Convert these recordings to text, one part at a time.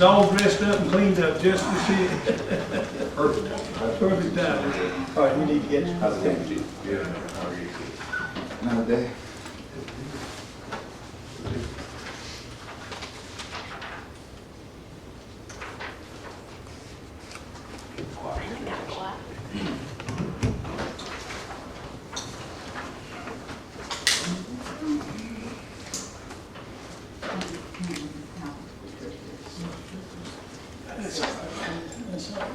All dressed up and cleaned up just as she. Perfect time. All right, we need to get you. How's it going, Chief? Good. How are you? Another day. That's all right. That's all right.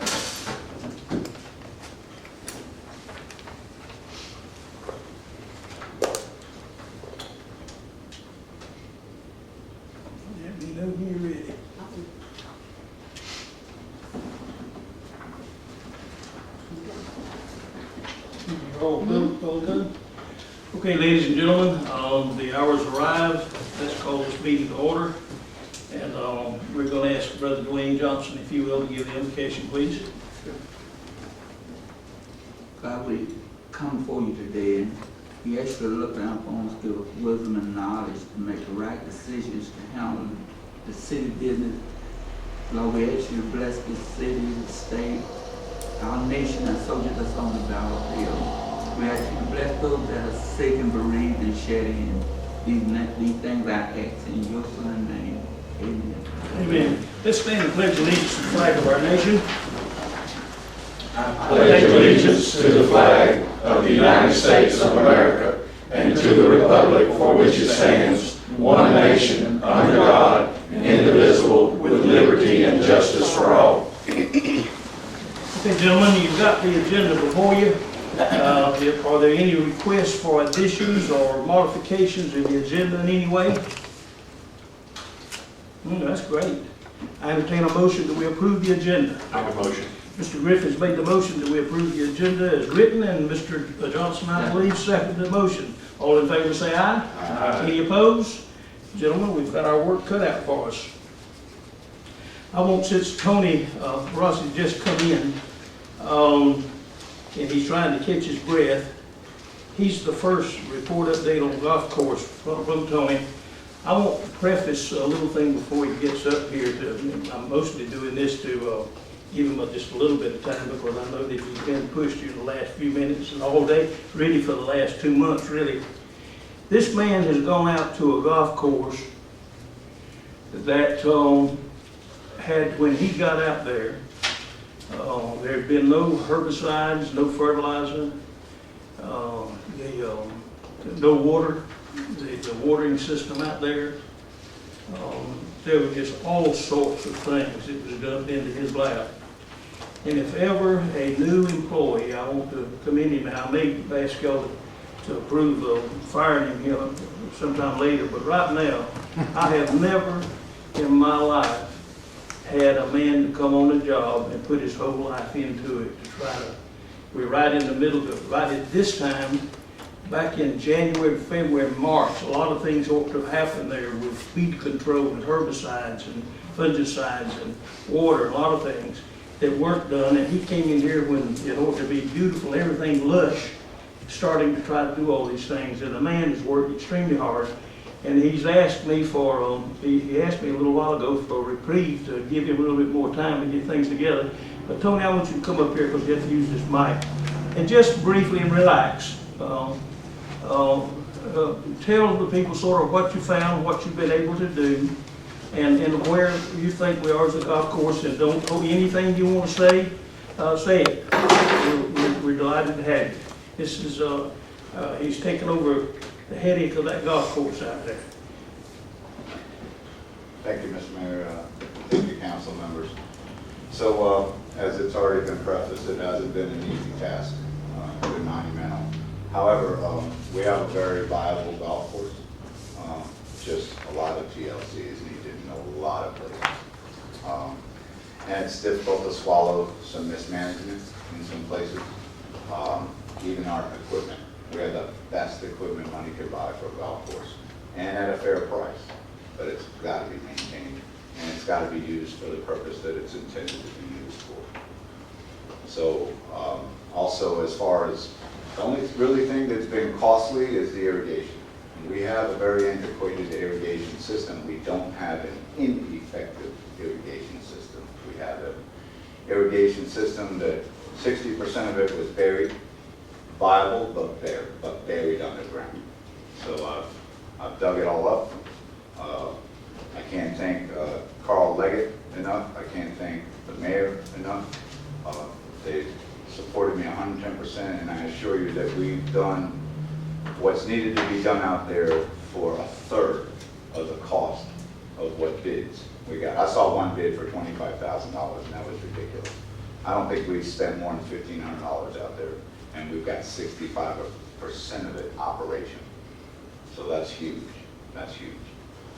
Let me know when you're ready. All done? Okay, ladies and gentlemen, the hour's arrived. Let's call this meeting to order. And we're going to ask Brother Dwayne Johnson, if you will, to give the invocation, please. God, we come before you today, and we ask you to look down upon us, give us wisdom and knowledge to make the right decisions to handle the city business. Lord, we ask you to bless this city, the state, our nation, and soldiers that's on the battlefield. We ask you to bless those that are sick and bereaved and shedding. These things I ask in your son's name. Amen. Amen. Let's stand and pledge allegiance to the flag of our nation. I pledge allegiance to the flag of the United States of America and to the republic for which it stands, one nation, under God, indivisible, with liberty and justice for all. Okay, gentlemen, you've got the agenda before you. Are there any requests for additions or modifications of the agenda in any way? That's great. I entertain a motion that we approve the agenda. Make a motion. Mr. Griffin's made the motion that we approve the agenda as written, and Mr. Johnson, I believe, seconded the motion. All in favor say aye. Aye. Any opposed? Gentlemen, we've got our work cut out for us. I want, since Tony Rossi just come in, and he's trying to catch his breath, he's the first report update on the golf course from Tony. I want to preface a little thing before he gets up here. I'm mostly doing this to give him just a little bit of time, because I know that he's been pushed in the last few minutes and all day, really for the last 2 months, really. This man has gone out to a golf course that had, when he got out there, there had been no herbicides, no fertilizer, no water, the watering system out there. There were just all sorts of things that was dumped into his lap. And if ever a new employee, I want to commend him, and I may ask y'all to approve of firing him sometime later, but right now, I have never in my life had a man to come on a job and put his whole life into it to try to, we're right in the middle of it. Right at this time, back in January, February, March, a lot of things ought to have happened there with weed control and herbicides and fungicides and water, a lot of things that weren't done. And he came in here when it ought to be beautiful, everything lush, starting to try to do all these things. And the man has worked extremely hard. And he's asked me for, he asked me a little while ago for a reprieve to give him a little bit more time to get things together. But Tony, I want you to come up here because you have to use this mic. And just briefly and relax. Tell the people sort of what you found, what you've been able to do, and where you think we are as a golf course. And don't hold anything you want to say, say it. We're delighted to have you. This is, he's taken over the headache of that golf course out there. Thank you, Mr. Mayor. Thank you, council members. So, as it's already been prefaced, it hasn't been an easy task. It's been monumental. However, we have a very viable golf course. Just a lot of TLC is needed in a lot of places. And it's difficult to swallow some mismanagement in some places. Even our equipment. We have the best equipment money could buy for a golf course, and at a fair price. But it's got to be maintained, and it's got to be used for the purpose that it's intended to be used for. So, also, as far as the only really thing that's been costly is the irrigation. We have a very antiquated irrigation system. We don't have an ineffective irrigation system. We had an irrigation system that 60% of it was buried, viable, but buried underground. So I've dug it all up. I can't thank Carl Leggett enough. I can't thank the mayor enough. They supported me 110%, and I assure you that we've done what's needed to be done out there for a third of the cost of what bids we got. I saw one bid for $25,000, and that was ridiculous. I don't think we've spent more than $1,500 out there, and we've got 65% of it operational. So that's huge. That's huge.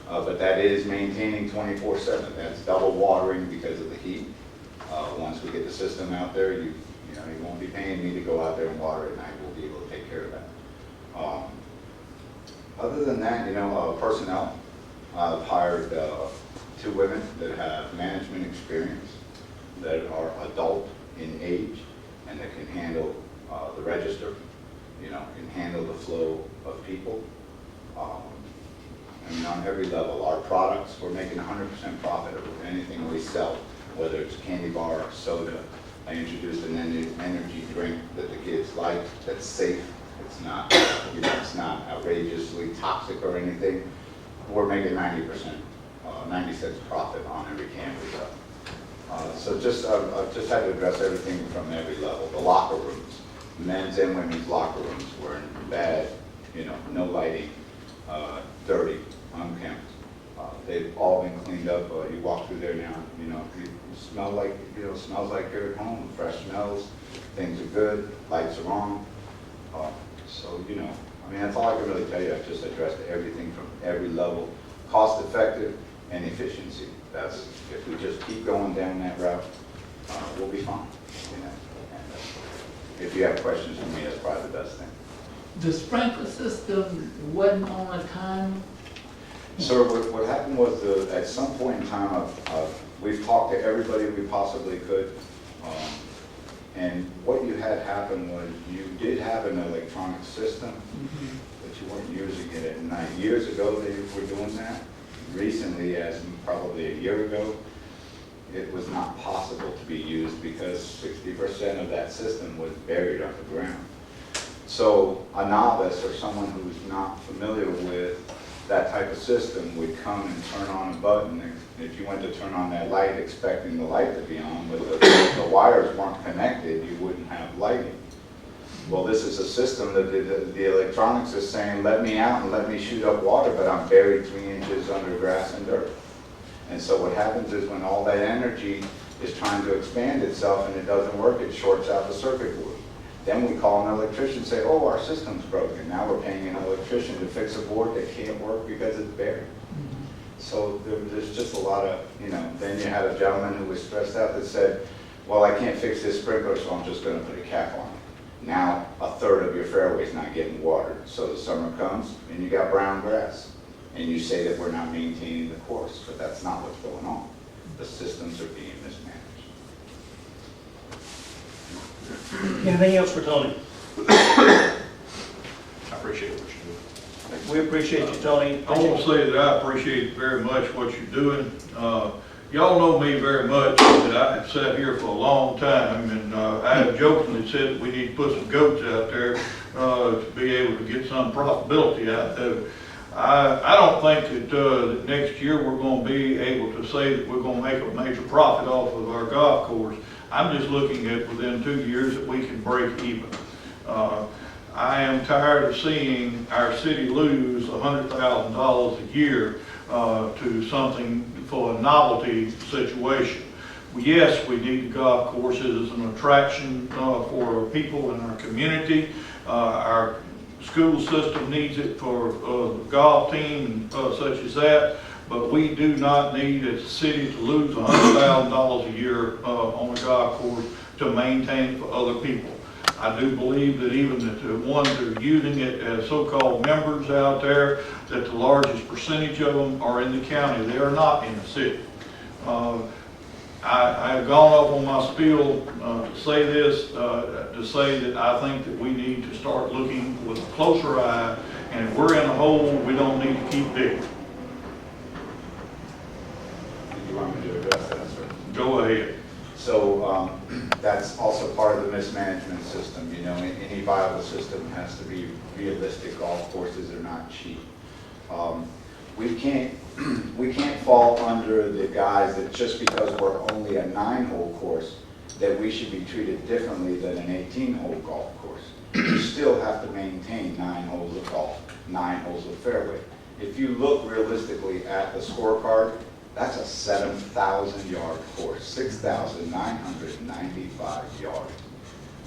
But that is maintaining 24/7. That's double watering because of the heat. Once we get the system out there, you won't be paying me to go out there and water at night. We'll be able to take care of that. Other than that, personnel. I've hired 2 women that have management experience, that are adult in age, and that can handle the register, can handle the flow of people. On every level, our products, we're making 100% profit of anything we sell, whether it's candy bar, soda. I introduced an energy drink that the kids like, that's safe. It's not, it's not outrageously toxic or anything. We're making 90%, 90 cents profit on every can we sell. So I've just had to address everything from every level. The locker rooms, men's and women's locker rooms were in bad, no lighting, dirty, unkempt. They've all been cleaned up. You walk through there now, you smell like, smells like you're at home. Fresh smells, things are good, lights are on. So, that's all I can really tell you. I've just addressed everything from every level, cost effective and efficiency. That's, if we just keep going down that route, we'll be fine. And if you have questions for me, that's probably the best thing. The sprinkler system wasn't on a time? So what happened was, at some point in time, we've talked to everybody we possibly could. And what you had happen was, you did have an electronic system, but you weren't using it at night. Years ago, they were doing that. Recently, as probably a year ago, it was not possible to be used because 60% of that system was buried underground. So a novice or someone who's not familiar with that type of system would come and turn on a button. If you went to turn on that light expecting the light to be on, but the wires weren't connected, you wouldn't have lighting. Well, this is a system that the electronics is saying, let me out and let me shoot up water, but I'm buried 3 inches under grass and dirt. And so what happens is, when all that energy is trying to expand itself and it doesn't work, it shorts out the circuit board. Then we call an electrician and say, oh, our system's broken. Now we're paying an electrician to fix a board that can't work because it's buried. So there's just a lot of, then you had a gentleman who was stressed out that said, well, I can't fix this sprinkler, so I'm just going to put a cap on it. Now a third of your fairway's not getting watered. So the summer comes and you got brown grass. And you say that we're not maintaining the course, but that's not what's going on. The systems are being mismanaged. Anything else for Tony? I appreciate what you're doing. We appreciate you, Tony. I want to say that I appreciate very much what you're doing. Y'all know me very much, that I have sat here for a long time, and I have jokingly said that we need to put some goats out there to be able to get some profitability out of it. I don't think that next year we're going to be able to say that we're going to make a major profit off of our golf course. I'm just looking at within 2 years that we can break even. I am tired of seeing our city lose $100,000 a year to something for a novelty situation. Yes, we need the golf courses as an attraction for people in our community. Our school system needs it for the golf team such as that, but we do not need as a city to lose $100,000 a year on a golf course to maintain for other people. I do believe that even that the ones that are using it as so-called members out there, that the largest percentage of them are in the county. They are not in the city. I have gone off on my spiel to say this, to say that I think that we need to start looking with a closer eye, and if we're in a hole, we don't need to keep digging. Did you want me to address Go ahead. So that's also part of the mismanagement system, you know, any viable system has to be realistic. Golf courses are not cheap. We can't fall under the guise that just because we're only a 9-hole course, that we should be treated differently than an 18-hole golf course. You still have to maintain 9 holes of golf, 9 holes of fairway. If you look realistically at the scorecard, that's a 7,000-yard course, 6,995 yards.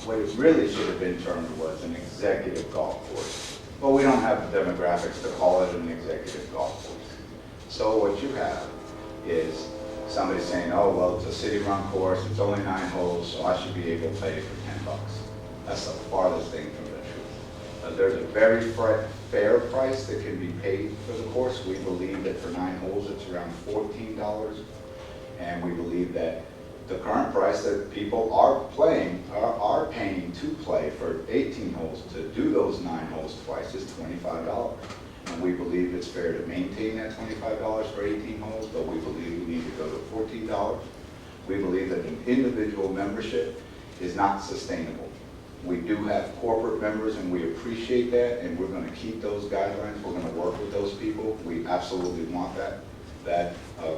What it really should have been termed was an executive golf course. But we don't have the demographics to call it an executive golf course. So what you have is somebody saying, oh, well, it's a city-run course, it's only 9 holes, so I should be able to play it for $10. That's the farthest thing from the truth. There's a very fair price that can be paid for the course. We believe that for 9 holes, it's around $14. And we believe that the current price that people are paying to play for 18 holes, to do those 9 holes twice, is $25. And we believe it's fair to maintain that $25 for 18 holes, but we believe we need to go to $14. We believe that an individual membership is not sustainable. We do have corporate members, and we appreciate that, and we're going to keep those guidelines. We're going to work with those people. We absolutely want that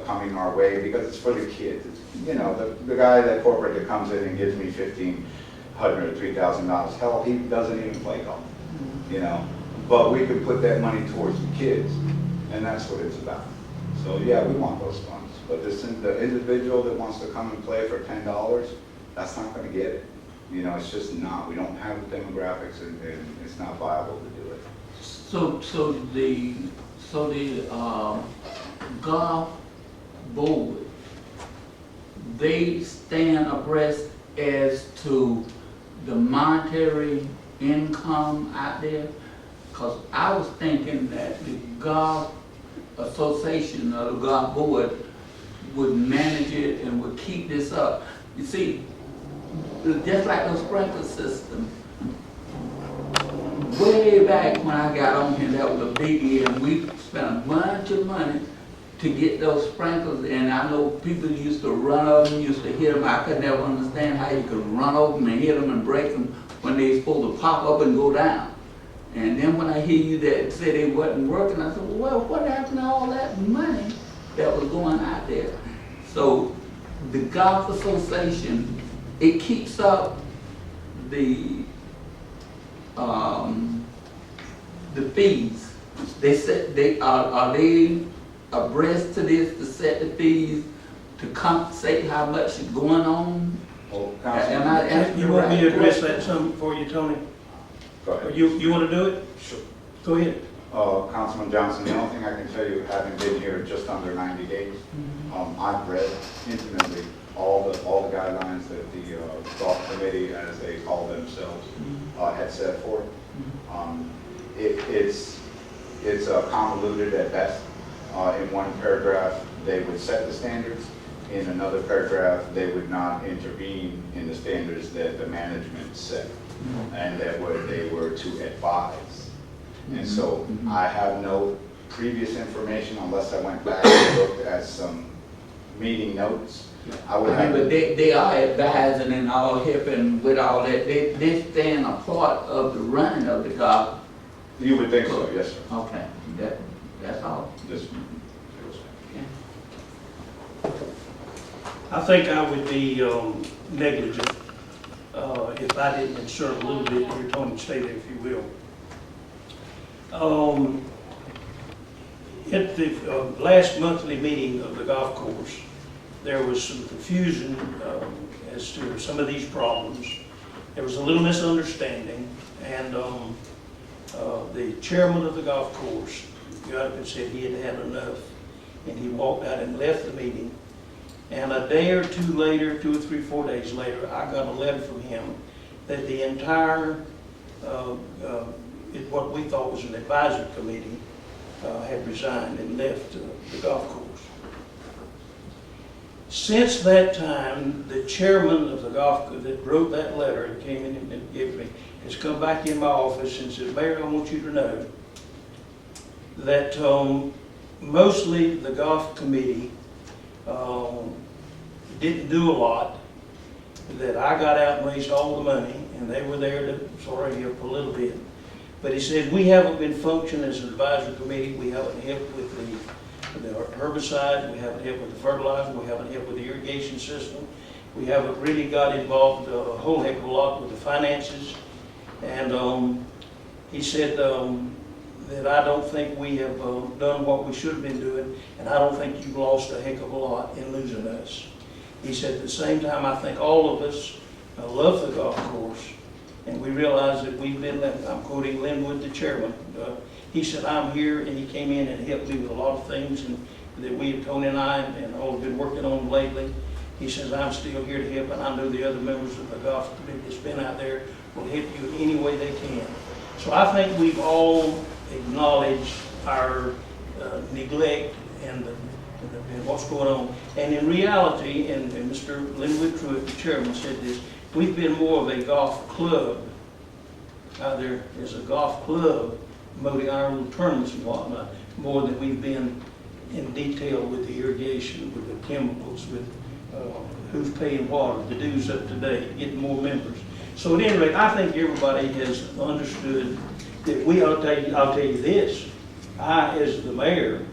coming our way, because it's for the kids. It's, you know, the guy, that corporate that comes in and gives me $1,500 or $3,000, hell, he doesn't even play golf, you know. But we could put that money towards the kids, and that's what it's about. So yeah, we want those funds. But the individual that wants to come and play for $10, that's not going to get it. You know, it's just not. We don't have the demographics, and it's not viable to do it. So the golf board, they stand abreast as to the monetary income out there? Because I was thinking that the golf association or the golf board would manage it and would keep this up. You see, just like the sprinkler system, way back when I got on here, that was a biggie, and we spent a bunch of money to get those sprinklers, and I know people used to run over them, used to hit them. I could never understand how you could run over them and hit them and break them when they were supposed to pop up and go down. And then when I hear you that say they wasn't working, I said, well, what happened to all that money that was going out there? So the golf association, it keeps up the fees. They set, are they abreast to this, to set the fees to compensate how much is going on? Well, Am I asking You the want me to right address question? that some for you, Tony? go Or ahead. you want to do it? Sure. Go ahead. Councilman Johnson, the only thing I can tell you, having been here just under 90 days, I've read intimately all the guidelines that the golf committee, as they call themselves, had set forth. It's convoluted at best. In one paragraph, they would set the standards. In another paragraph, they would not intervene in the standards that the management set, and that they were to advise. And so I have no previous information unless I went back and looked at some meeting notes. I would have. But they are advising and all helping with all that. They stand a part of the running of the golf. You would think so, yes, sir. Okay, that's all. Yes. I think I would be negligent if I didn't insert a little bit here, Tony, stay there if you will. At the last monthly meeting of the golf course, there was some confusion as to some of these problems. There was a little misunderstanding, and the chairman of the golf course got up and said he had had enough, and he walked out and left the meeting. And a day or two later, 2 or 3, 4 days later, I got a letter from him that the entire, what we thought was an advisory committee, had resigned and left the golf course. Since that time, the chairman of the golf that wrote that letter and came in and gave me, has come back in my office and said, Mayor, I want you to know that mostly the golf committee didn't do a lot, that I got out and raised all the money, and they were there to sort of help a little bit. But he said, we haven't been functioning as an advisory committee, we haven't helped with the herbicide, we haven't helped with the fertilizer, we haven't helped with the irrigation system. We haven't really got involved a whole heck of a lot with the finances. And he said that I don't think we have done what we should have been doing, and I don't think you've lost a heck of a lot in losing us. He said, at the same time, I think all of us love the golf course, and we realize that we've been, I'm quoting Linwood, the chairman, he said, I'm here, and he came in and helped me with a lot of things and that we, Tony and I, and all have been working on lately. He says, I'm still here to help, and I know the other members of the golf committee that's been out there will help you in any way they can. So I think we've all acknowledged our neglect and what's going on. And in reality, and Mr. Linwood Truitt, the chairman, said this, we've been more of a golf club. There is a golf club promoting our little tournaments and whatnot, more than we've been in detail with the irrigation, with the chemicals, with who's paying what, the dues up to date, getting more members. So at any rate, I think everybody has understood that we ought to I'll tell you this, I, as the mayor,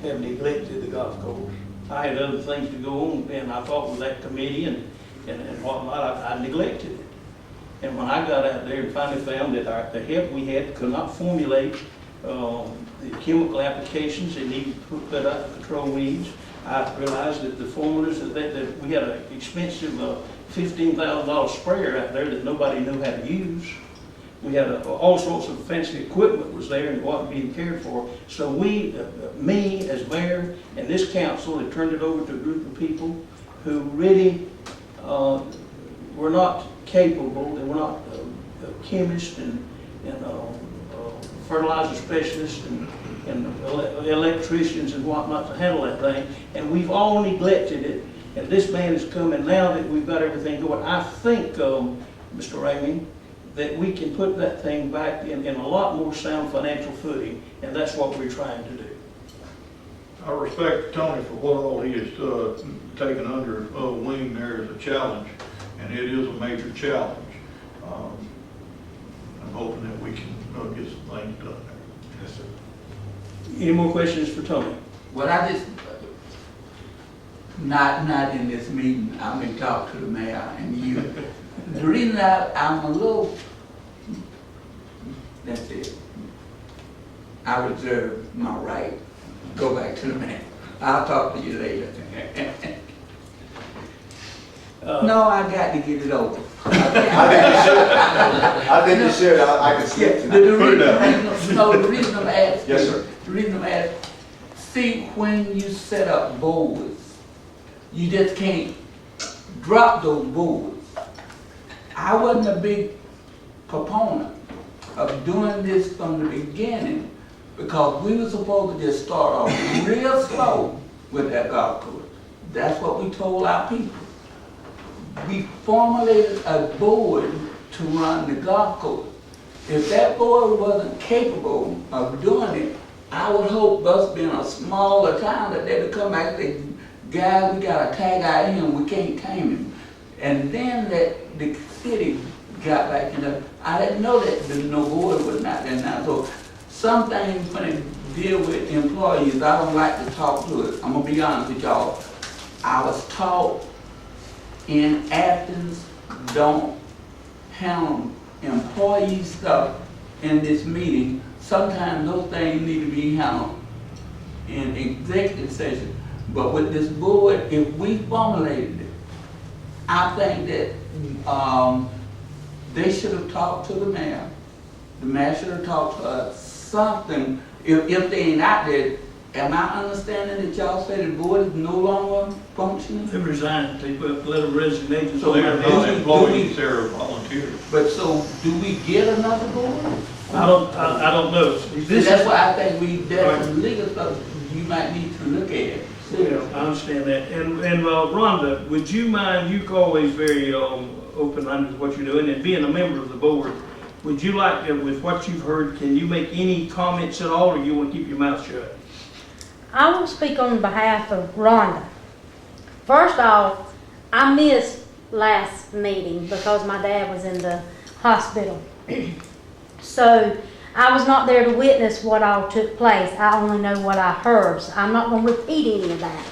have neglected the golf course. I had other things to go on, and I thought with that committee and whatnot, I neglected it. And when I got out there and finally found that the help we had could not formulate the chemical applications that needed to put out to control weeds, I realized that the formulas that we had an expensive $15,000 sprayer out there that nobody knew how to use. We had all sorts of fancy equipment was there and it wasn't being cared for. So we, me as mayor and this council, had turned it over to a group of people who really were not capable. They were not chemists and fertilizer specialists and electricians and whatnot to handle that thing. And we've all neglected it. And this man is coming now that we've got everything going. I think, Mr. Ramey, that we can put that thing back in a lot more sound financial footing, and that's what we're trying to do. I respect Tony for what all he has taken under wing there as a challenge, and it is a major challenge. I'm hoping that we can get some things done there. Yes, sir. Any more questions for Tony? Well, I just, not in this meeting, I'm going to talk to the mayor and you. The reason I'm a little, that's it. I reserve my right. Go back to the mayor. I'll talk to you later. No, I got to get it over. I think you should. I can sleep tonight. The reason I'm asking. Yes, sir. The reason I'm asking, see, when you set up boards, you just can't drop those boards. I wasn't a big proponent of doing this from the beginning because we were supposed to just start off real slow with that golf course. That's what we told our people. We formulated a board to run the golf course. If that board wasn't capable of doing it, I would hope us being a smaller town that they would come back and say, guys, we got a tag out him, we can't tame him. And then that the city got back in the, I didn't know that the no board was not there now. So some things when they deal with employees, I don't like to talk to it. I'm gonna be honest with y'all. I was taught in Athens, don't handle employee stuff in this meeting. Sometimes those things need to be handled in executive session. But with this board, if we formulated it, I think that they should have talked to the mayor. The mayor should have talked to us something. If they ain't out there, am I understanding that y'all said the board is no longer functioning? They resigned, they put up letter of resignation. So They're do not we- employees, they're volunteers. But so, do we get another board? I don't know. This That's is, why I think there's some legal stuff you might need to look at. yeah, I understand that. And Rhonda, would you mind, you're always very open-minded with what you're doing, and being a member of the board, would you like, with what you've heard, can you make any comments at all, or you want to keep your mouth shut? I will speak on behalf of Rhonda. First off, I missed last meeting because my dad was in the hospital. So I was not there to witness what all took place. I only know what I heard. So I'm not going to repeat any of that.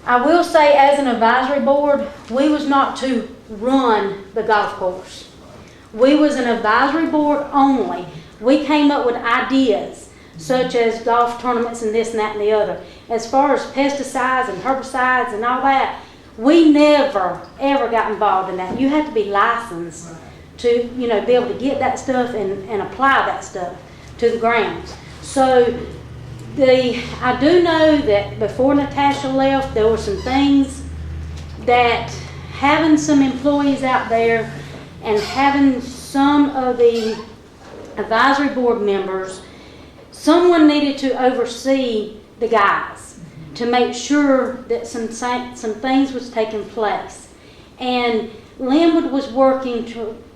I will say, as an advisory board, we was not to run the golf course. We was an advisory board only. We came up with ideas, such as golf tournaments and this and that and the other. As far as pesticides and herbicides and all that, we never, ever got involved in that. You have to be licensed to, be able to get that stuff and apply that stuff to the grounds. So I do know that before Natasha left, there were some things that having some employees out there and having some of the advisory board members, someone needed to oversee the guys to make sure that some things was taking place. And Linwood was working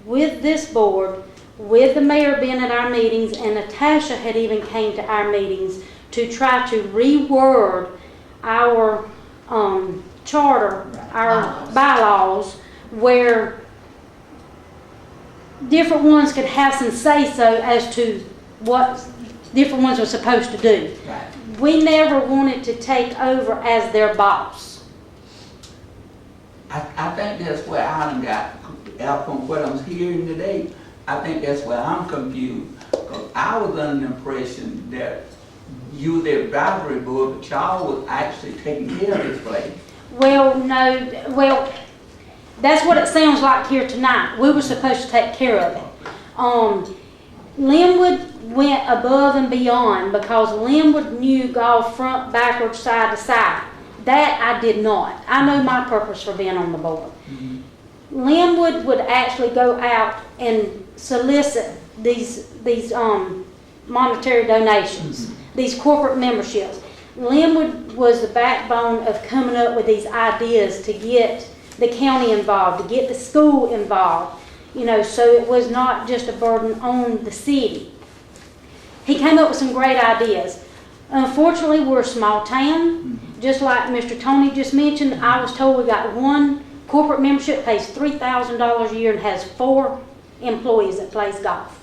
with this board, with the mayor being at our meetings, and Natasha had even came to our meetings to try to reword our charter, our bylaws, where different ones could have some say-so as to what different ones were supposed to do. Right. We never wanted to take over as their boss. I think that's where I got, out from what I'm hearing today, I think that's where I'm confused. Because I was under the impression that you were the advisory board, but y'all was actually taking care of this place. Well, no, that's what it sounds like here tonight. We were supposed to take care of it. Linwood went above and beyond because Linwood knew golf front, backwards, side to side. That I did not. I know my purpose for being on the board. Linwood would actually go out and solicit these monetary donations, these corporate memberships. Linwood was the backbone of coming up with these ideas to get the county involved, to get the school involved, so it was not just a burden on the city. He came up with some great ideas. Unfortunately, we're a small town. Just like Mr. Tony just mentioned, I was told we got one corporate membership, pays $3,000 a year and has 4 employees that plays golf.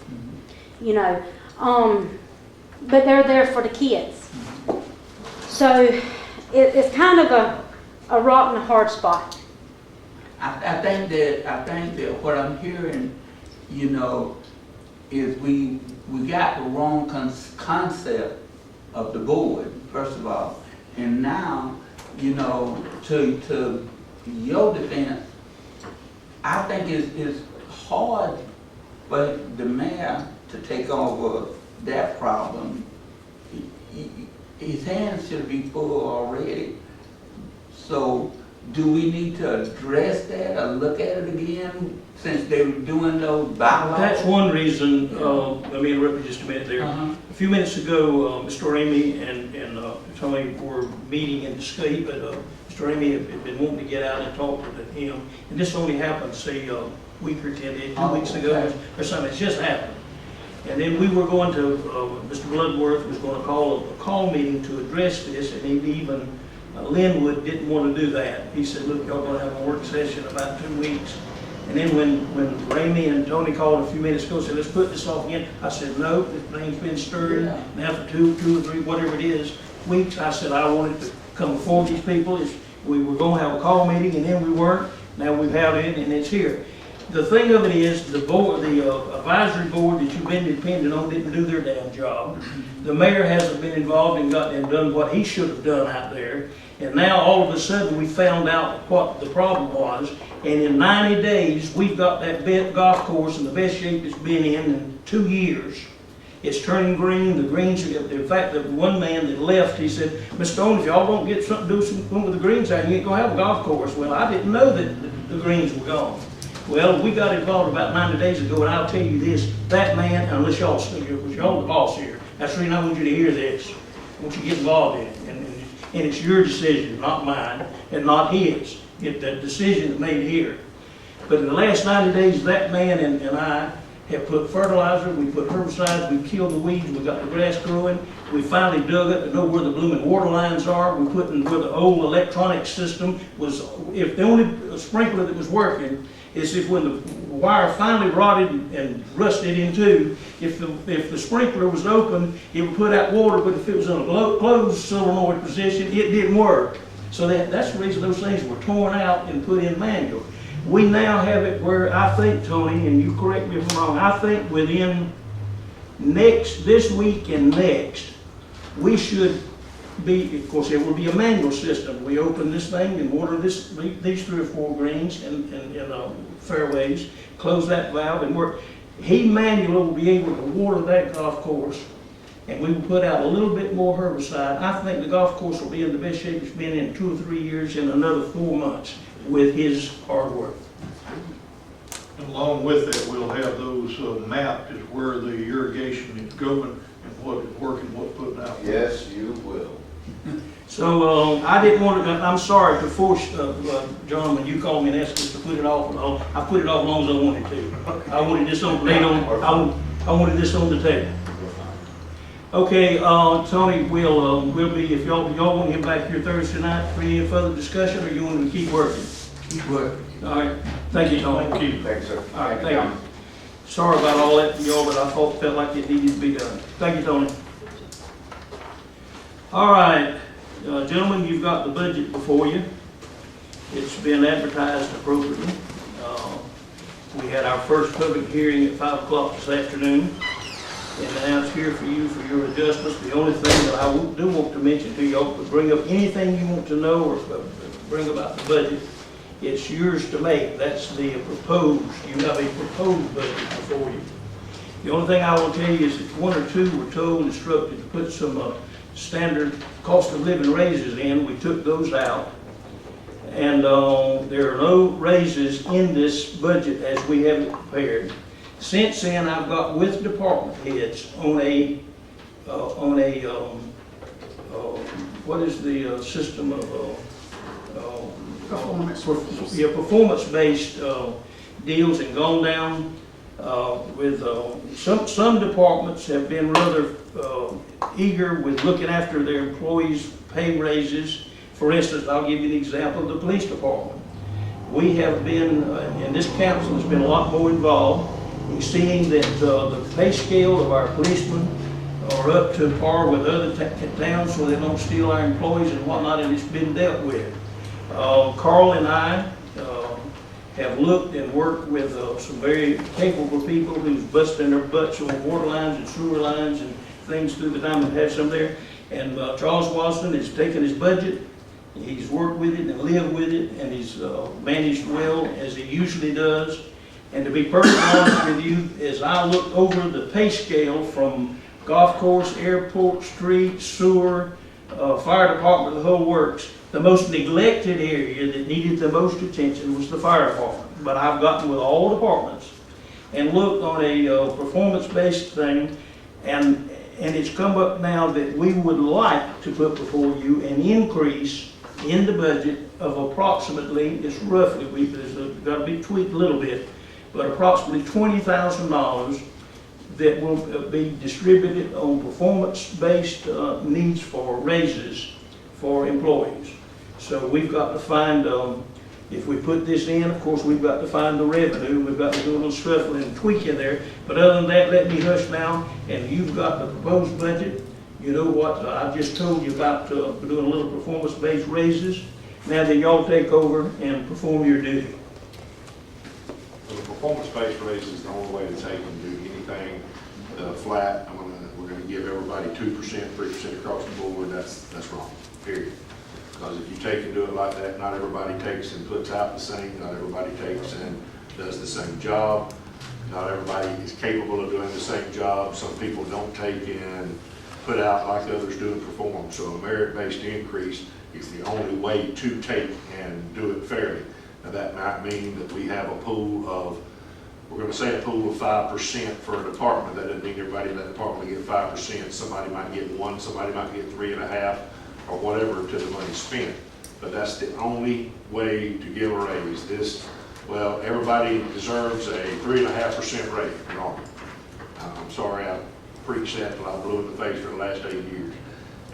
But they're there for the kids. So it's kind of a rock and a hard spot. I think that what I'm hearing, is we got the wrong concept of the board, first of all. And now, to your defense, I think it's hard for the mayor to take over that problem. His hands should be full already. So do we need to address that or look at it again since they were doing those bylaws? That's one reason, let me interrupt you just a minute there. A few minutes ago, Mr. Ramey and Tony were meeting in the state, but Mr. Ramey had been wanting to get out and talk to him. And this only happened, say, a week or 2 weeks ago or something. It's just happened. And then we were going to, Mr. Bloodworth was going to call a call meeting to address this, and even Linwood didn't want to do that. He said, look, y'all going to have a work session in about 2 weeks. And then when Ramey and Tony called a few minutes ago and said, let's put this off again, I said, no, this thing's been stirring now for 2 or 3, whatever it is, weeks. I said, I wanted to come before these people. We were going to have a call meeting, and then we weren't. Now we've had it, and it's here. The thing of it is, the board, the advisory board that you've been dependent on didn't do their damn job. The mayor hasn't been involved and done what he should have done out there. And now all of a sudden we found out what the problem was. And in 90 days, we've got that golf course in the best shape it's been in 2 years. It's turning green. The greens, in fact, the one man that left, he said, Mr. Stone, if y'all don't get something to do something with the greens out, you ain't gonna have a golf course. Well, I didn't know that the greens were gone. Well, we got involved about 90 days ago, and I'll tell you this, that man, unless y'all the boss here, that's the reason I want you to hear this. I want you to get involved in it. And it's your decision, not mine, and not his. The decision is made here. But in the last 90 days, that man and I have put fertilizer, we put herbicides, we killed the weeds, we got the grass growing. We finally dug up to know where the blooming water lines are. We put in where the old electronic system was. If the only sprinkler that was working is if when the wire finally rotted and rusted in two, if the sprinkler was open, it would put out water, but if it was in a closed solenoid position, it didn't work. So that's the reason those things were torn out and put in manual. We now have it where I think, Tony, and you correct me if I'm wrong, I think within this week and next, we should be, of course, there will be a manual system. We open this thing and water these 3 or 4 greens and fairways, close that valve and work. He manually will be able to water that golf course, and we will put out a little bit more herbicide. I think the golf course will be in the best shape it's been in 2 or 3 years in another 4 months with his hard work. And along with that, we'll have those mapped as where the irrigation is going and what is working, what's putting out. Yes, you will. So I didn't want to, I'm sorry to force, John, when you called me and asked us to put it off, I put it off as long as I wanted to. I wanted this on, I wanted this on the table. Okay, Tony, we'll be, if y'all want him back here Thursday night for any further discussion, or you want him to keep working? Keep working. All right, thank you, Tony. Thank you. Thanks, sir. All right, thank you. Sorry about all that for y'all, but I felt like it needed to be done. Thank you, Tony. All right, gentlemen, you've got the budget before you. It's been advertised appropriately. We had our first public hearing at 5 o'clock this afternoon, and now it's here for you for your adjustments. The only thing that I do want to mention to y'all, to bring up anything you want to know or bring about the budget, it's yours to make. That's the proposed. You have a proposed budget before you. The only thing I will tell you is that 1 or 2 were told, instructed to put some standard cost of living raises in. We took those out. And there are no raises in this budget as we have it prepared. Since then, I've got with department heads on a what is the system of performance-based deals, and gone down with some departments have been rather eager with looking after their employees' pay raises. For instance, I'll give you an example of the police department. We have been, and this council has been a lot more involved in seeing that the pay scale of our policemen are up to par with other towns so they don't steal our employees and whatnot, and it's been dealt with. Carl and I have looked and worked with some very capable people who's busting their butts on water lines and sewer lines and things through the time. We've had some there. And Charles Watson has taken his budget. He's worked with it and lived with it, and he's managed well as he usually does. And to be perfectly honest with you, as I look over the pay scale from golf course, airport, street, sewer, fire department, the whole works, the most neglected area that needed the most attention was the fire department. But I've gotten with all departments and looked on a performance-based thing, and it's come up now that we would like to put before you an increase in the budget of approximately, it's roughly, there's got to be tweaked a little bit, but approximately $20,000 that will be distributed on performance-based needs for raises for employees. So we've got to find, if we put this in, of course, we've got to find the revenue. We've got to do a little shuffling and tweaking there. But other than that, let me hush now, and you've got the proposed budget. You know what I just told you about doing a little performance-based raises. Now then, y'all take over and perform your duty. So the performance-based raise is the only way to take and do anything flat. We're gonna give everybody 2%, 3% across the board. That's wrong, period. Because if you take and do it like that, not everybody takes and puts out the same. Not everybody takes and does the same job. Not everybody is capable of doing the same job. Some people don't take and put out like others do and perform. So a merit-based increase is the only way to take and do it fairly. Now that might mean that we have a pool of, we're going to say a pool of 5% for a department. That doesn't mean everybody in that department will get 5%. Somebody might get 1, somebody might get 3.5, or whatever to the money spent. But that's the only way to give a raise. This Well, everybody deserves a 3.5% rate. Wrong. I'm sorry I preached that till I blew in the face for the last 8 years.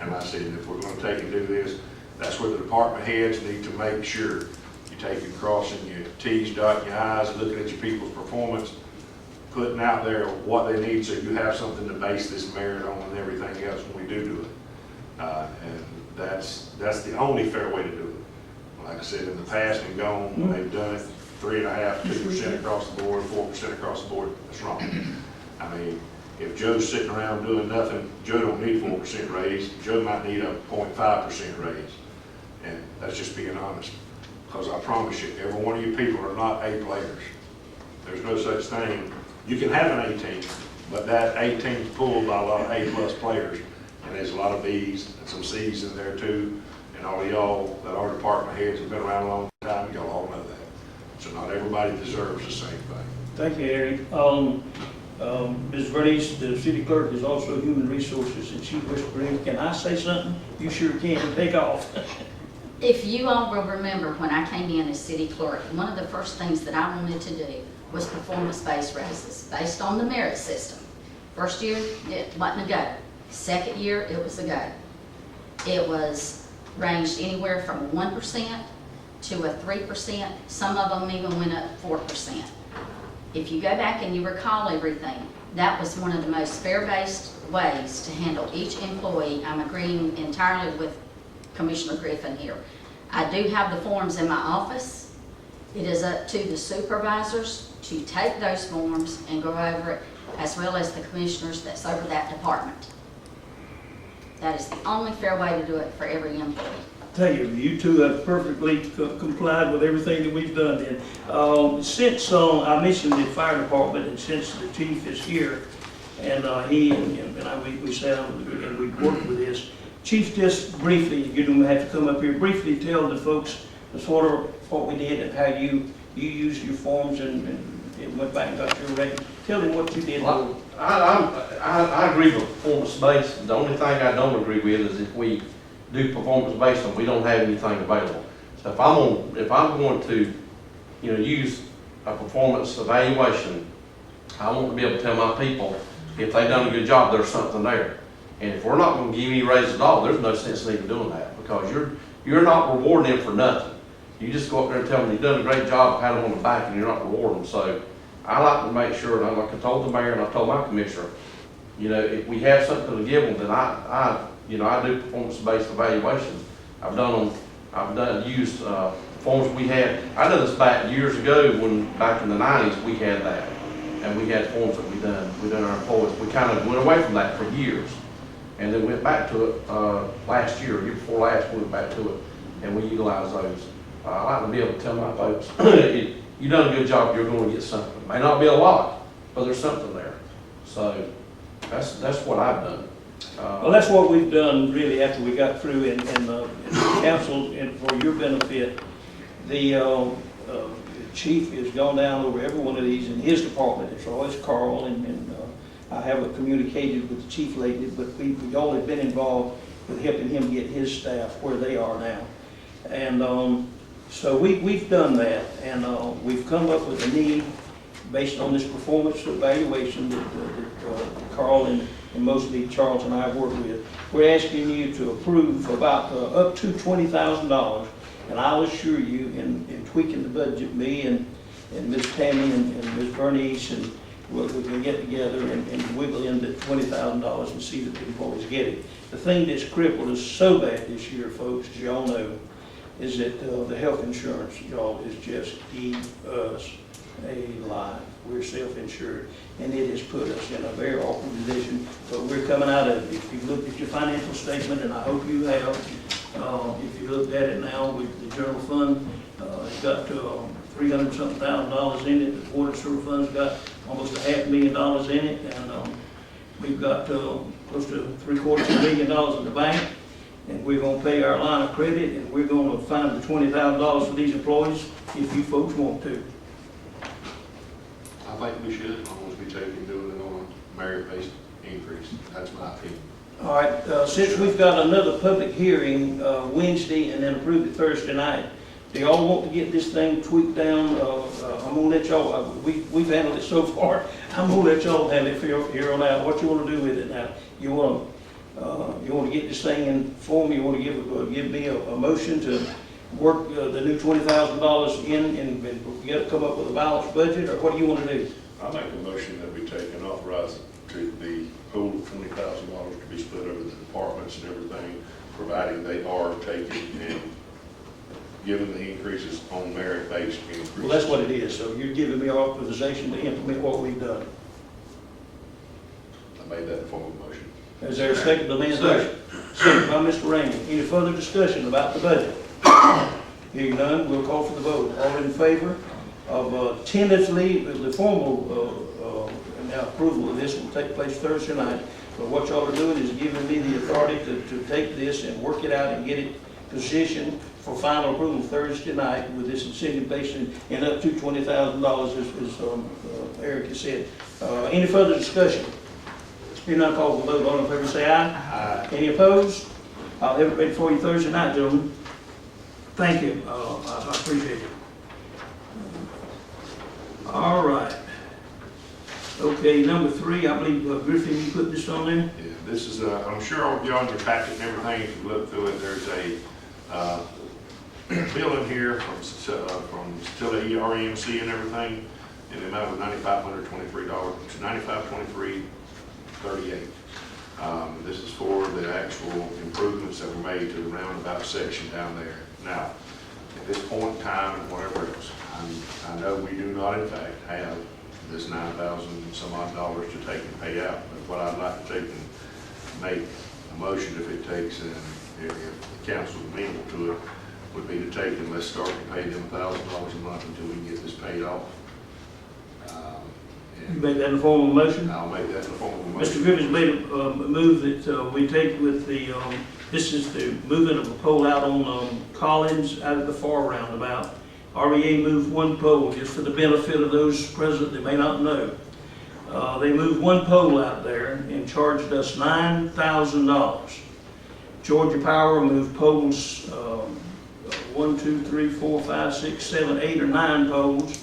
And I said, if we're gonna take and do this, that's where the department heads need to make sure you take and crossing your T's, dotting your I's, looking at your people's performance, putting out there what they need so you have something to base this merit on and everything else when we do it. And that's the only fair way to do it. Like I said, in the past and gone, when they've done it 3.5%, 2% across the board, 4% across the board, that's wrong. I mean, if Joe's sitting around doing nothing, Joe don't need 4% raise. Joe might need a 0.5% raise. And that's just being honest. Because I promise you, every one of you people are not A players. There's no such thing. You can have an A team, but that A team's pulled by a lot of A+ players. And there's a lot of B's and some C's in there too. And all of y'all that are department heads have been around a long time, y'all all know that. So not everybody deserves the same thing. Thank you, Harry. Ms. Vernice, the city clerk, is also human resources, and she whispered, can I say something? You sure can. Take off. If you all will remember, when I came in as city clerk, one of the first things that I wanted to do was performance-based raises, based on the merit system. First year, it wasn't a go. Second year, it was a go. It was ranged anywhere from 1% to a 3%. Some of them even went up 4%. If you go back and you recall everything, that was one of the most fair-based ways to handle each employee. I'm agreeing entirely with Commissioner Griffin here. I do have the forms in my office. It is up to the supervisors to take those forms and go over it, as well as the commissioners that's over that department. That is the only fair way to do it for every employee. Tell you, you two have perfectly complied with everything that we've done then. Since I mentioned the fire department, and since the chief is here, and he and I, we sat down and we worked with this. Chief, just briefly, you don't have to come up here, briefly tell the folks the sort of what we did and how you used your forms and went back and got your rating. Tell them what you did. Well, I agree with performance-based. The only thing I don't agree with is if we do performance-based and we don't have anything available. So if I'm going to, use a performance evaluation, I want to be able to tell my people if they've done a good job, there's something there. And if we're not going to give any raises at all, there's no sense in even doing that, because you're not rewarding them for nothing. You just go up there and tell them you've done a great job, pat them on the back, and you're not rewarding them. So I like to make sure, and like I told the mayor and I told my commissioner, if we have something to give them, then I do performance-based evaluations. I've used forms we had. I done this back years ago back in the 90s, we had that. And we had forms that we done our employees. We kind of went away from that for years. And then went back to it last year before last, we went back to it, and we utilized those. I like to be able to tell my folks, you done a good job, you're going to get something. It may not be a lot, but there's something there. So that's what I've done. Well, that's what we've done really after we got through, and the council, and for your benefit, the chief has gone down over every one of these in his department. It's always Carl, and I haven't communicated with the chief lately, but we've only been involved with helping him get his staff where they are now. And so we've done that, and we've come up with a need based on this performance evaluation that Carl and mostly Charles and I have worked with. We're asking you to approve about up to $20,000, and I'll assure you, in tweaking the budget, me and Ms. Tammy and Ms. Bernice, and we can get together and wiggle in the $20,000 and see that the employees get it. The thing that's crippled us so bad this year, folks, as y'all know, is that the health insurance, y'all, is just eating us alive. We're self-insured, and it has put us in a very awkward position, but we're coming out of it. If you look at your financial statement, and I hope you have, if you looked at it now with the general fund, it's got $300-something thousand in it. The water sewer fund's got almost $500,000 in it, and we've got close to $750 million in the bank, and we're going to pay our line of credit, and we're going to find the $20,000 for these employees if you folks want to. I think we should, as long as we take and do it on a merit-based increase. That's my opinion. All right, since we've got another public hearing Wednesday and then approved it Thursday night, Do y'all want to get this thing tweaked down? I'm gonna let y'all, we've handled it so far. I'm gonna let y'all handle it here on out. What you wanna do with it now? You wanna get this thing in form? You wanna give me a motion to work the new $20,000 in and come up with a balanced budget, or what do you wanna do? I make a motion that we take and authorize to the whole $20,000 to be split over the departments and everything, providing they are taking and given the increases on merit-based increases. Well, that's what it is. So you're giving me authorization to implement what we've done. I made that in form of a motion. Is there a second to the man's motion? Second by Mr. Rainey. Any further discussion about the budget? Hearing none, we'll call for the vote. All in favor of tentatively, the formal now approval of this will take place Thursday night. But what y'all are doing is giving me the authority to take this and work it out and get it positioned for final approval Thursday night with this incentive based in up to $20,000, as Eric has said. Any further discussion? Hearing none, call for the vote. All in favor say aye. Aye. Any opposed? I'll have it ready for you Thursday night, gentlemen. Thank you. I appreciate it. All right. Okay, number 3, I believe Griffin, you put this on there? Yeah, this is, I'm sure on your packet and everything, if you look through it, there's a bill in here from Stilla ERMC and everything, in the amount of $9,523, $9,523.38. This is for the actual improvements that were made to the roundabout section down there. Now, at this point in time, and whatever else, I know we do not in fact have this $9,000 and some odd dollars to take and pay out, but what I'd like to take and make a motion, if it takes, and if the council is amenable to it, would be to take and let's start to pay them $1,000 a month until we can get this paid off. You make that in the form of a motion? I'll make that in the form of a Mr. motion. Griffin's made a move that we take with the, this is the movement of a pole out on Collins out of the far roundabout. REA moved one pole, just for the benefit of those present that may not know. They moved one pole out there and charged us $9,000. Georgia Power moved poles, 1, 2, 3, 4, 5, 6, 7, 8, or 9 poles.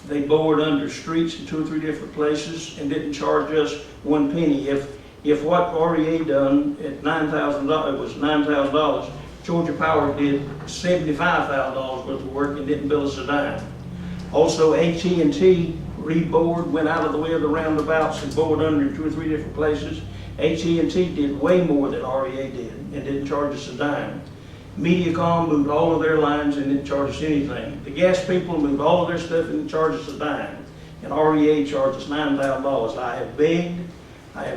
They bored under streets in 2 or 3 different places and didn't charge us 1 penny. If what REA done at $9,000, it was $9,000, Georgia Power did $75,000 worth of work and didn't bill us a dime. Also, AT&T rebored, went out of the way of the roundabouts and bored under in 2 or 3 different places. AT&T did way more than REA did and didn't charge us a dime. Mediacom moved all of their lines and didn't charge us anything. The gas people moved all of their stuff and didn't charge us a dime. And REA charged us $9,000. I have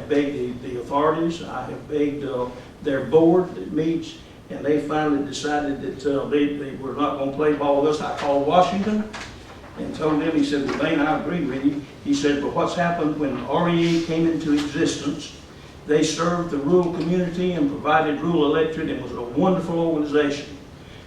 begged the authorities, I have begged their board that meets, and they finally decided that they were not going to play ball with us. I called Washington and told him, he said, well, Dane, I agree with you. He said, but what's happened when REA came into existence, they served the rural community and provided rural electric and was a wonderful organization.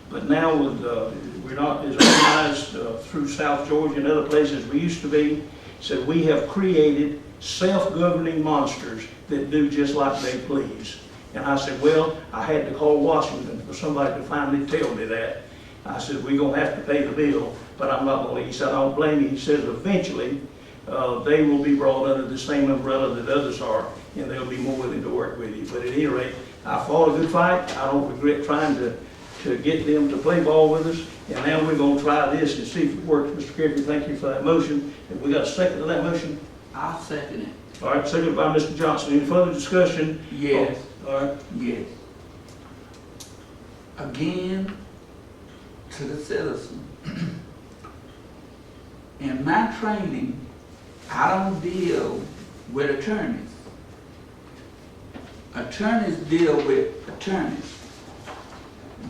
But now we're not as organized through South Georgia and other places we used to be. So we have created self-governing monsters that do just like they please. And I said, well, I had to call Washington for somebody to finally tell me that. I said, we're going to have to pay the bill, but I'm not going to. He said, I don't blame you. He says, eventually, they will be brought under the same umbrella that others are, and they'll be more willing to work with you. But at any rate, I fought a good fight. I don't regret trying to get them to play ball with us. And now we're going to try this and see if it works. Mr. Griffin, thank you for that motion. Have we got a second to that motion? I'll second it. All right, seconded by Mr. Johnson. Any further discussion? Yes. All right. Yes. Again, to the citizen. In my training, I don't deal with attorneys. Attorneys deal with attorneys.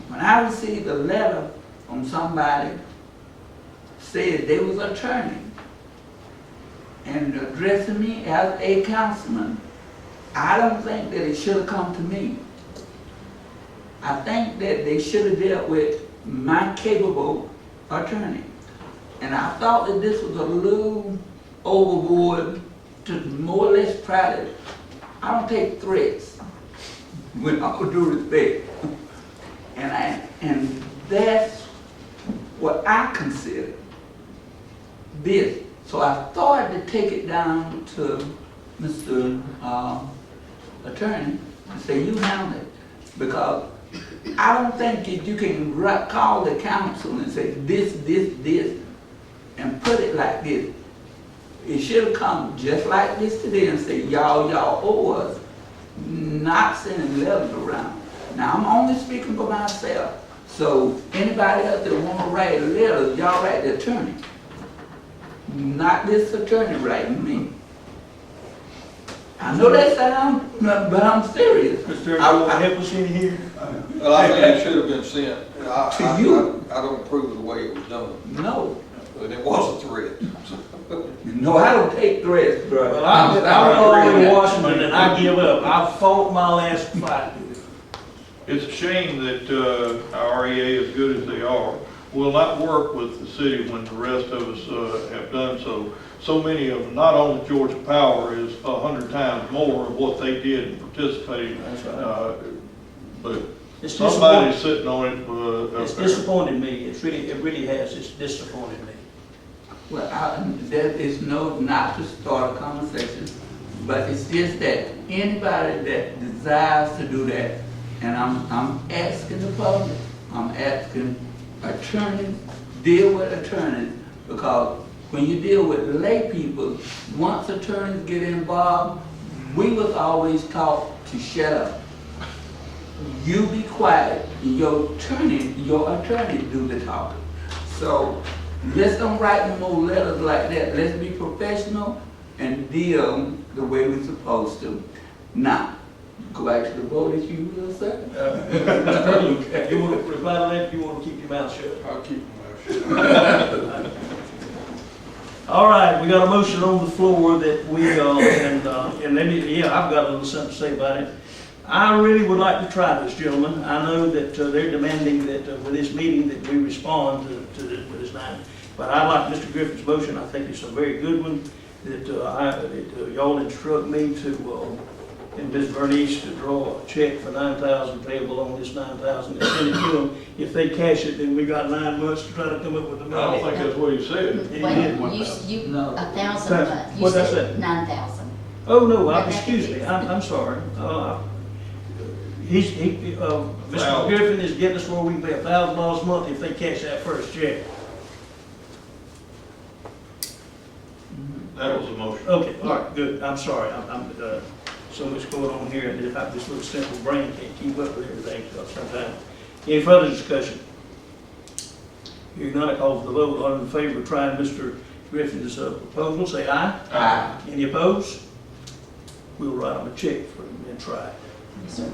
When I received a letter from somebody said they was an attorney and addressing me as a councilman, I don't think that it should have come to me. I think that they should have dealt with my capable attorney. And I thought that this was a little overboard to more or less try to, I don't take threats with all due respect. And that's what I consider this. So I started to take it down to Mr. Attorney and say, you handle it. Because I don't think that you can call the council and say this, and put it like this. It should have come just like this today and say, y'all owe us, not sending letters around. Now, I'm only speaking for myself. So anybody else that want to write a letter, y'all write the attorney. Not this attorney writing me. I know that sound, but I'm serious. Mr. Attorney, you want to help us in here? Well, I think it should have been sent. To you. I don't approve of the way it was done, No. but it was a threat. No, I don't take threats, bro. Well, I'm all in Washington and I give up. I fought my last fight. It's a shame that our REA, as good as they are, will not work with the city when the rest of us have done so. So many of them, not only Georgia Power is 100 times more of what they did and participated. That's right. But It's somebody's disappointing. sitting on it. It's disappointed me. It really has. It's disappointed me. Well, there is not to start a conversation, but it's just that anybody that desires to do that, and I'm asking the public, I'm asking attorneys, deal with attorneys, because when you deal with lay people, once attorneys get involved, we was always taught to shut up. You be quiet, your attorney do the talking. So let's don't write no more letters like that. Let's be professional and deal the way we're supposed to. Now, go back to the vote if you will, sir. If you want to reply to that, you want to keep your mouth shut. I'll keep my mouth shut. All right, we got a motion on the floor that we, and maybe, yeah, I've got a little something to say about it. I really would like to try this, gentlemen. I know that they're demanding that with this meeting that we respond to this night. But I like Mr. Griffin's motion. I think it's a very good one that y'all instruct me to, and Ms. Bernice to draw a check for $9,000 payable on this $9,000 and send it to them. If they cash it, then we got 9 months to try to come up with the I money. don't think that's what he said. Wait, you, No. 1,000, but you What'd I said say? 9,000. Oh, no, excuse me, I'm sorry. Mr. Griffin is getting us where we can pay $1,000 a month if they cash that first check. That was a motion. Okay, all right, good, I'm sorry, I'm so much going on here, and if I this little simple brain can't keep up with everything sometimes. Any further discussion? Hearing none, I call for the vote. All in favor of trying Mr. Griffin's proposal, say aye. Aye. Any opposed? We'll write him a check for him and try it. Yes, sir.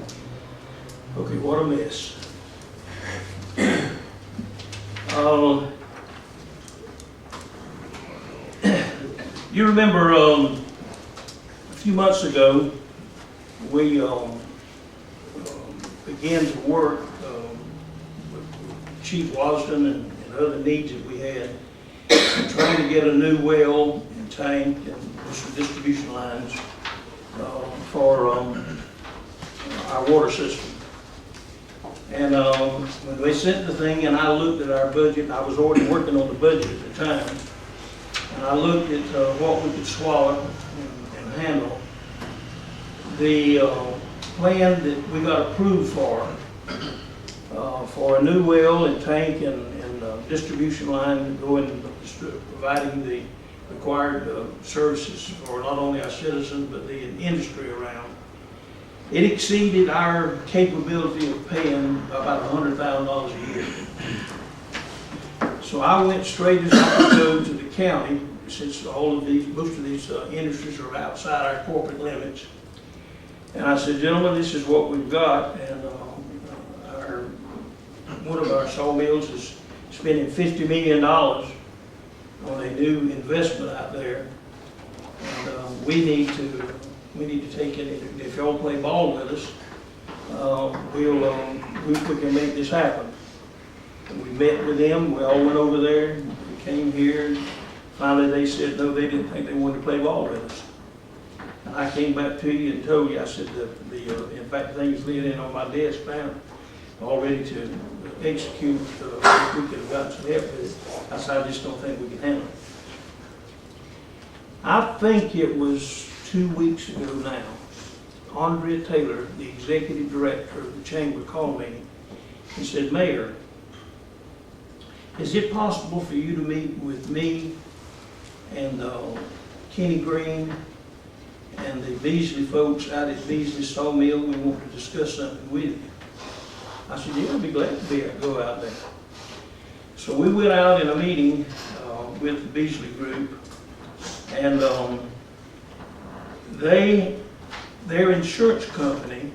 Okay, what a mess. You remember a few months ago, we began to work with Chief Wasden and other needs that we had, trying to get a new well and tank and some distribution lines for our water system. And when they sent the thing and I looked at our budget, I was already working on the budget at the time, and I looked at what we could swallow and handle. The plan that we got approved for a new well and tank and distribution line going, providing the required services for not only our citizens but the industry around. It exceeded our capability of paying about $100,000 a year. So I went straight as I could go to the county, since most of these industries are outside our corporate limits. And I said, gentlemen, this is what we've got, and one of our sawmills is spending $50 million on a new investment out there, and we need to take it. If y'all play ball with us, we can make this happen. And we met with them. We all went over there. We came here. And finally, they said no, they didn't think they wanted to play ball with us. And I came back to you and told you. I said in fact, the thing is laying in on my desk now, all ready to execute, if we could have gotten some help with it. I said, I just don't think we can handle it. I think it was 2 weeks ago now, Andrea Taylor, the executive director of the chamber, called me and said, Mayor, is it possible for you to meet with me and Kenny Green and the Beasley folks out at Beasley Sawmill? We want to discuss something with you. I said, yeah, I'd be glad to go out there. So we went out in a meeting with the Beasley group, and their insurance company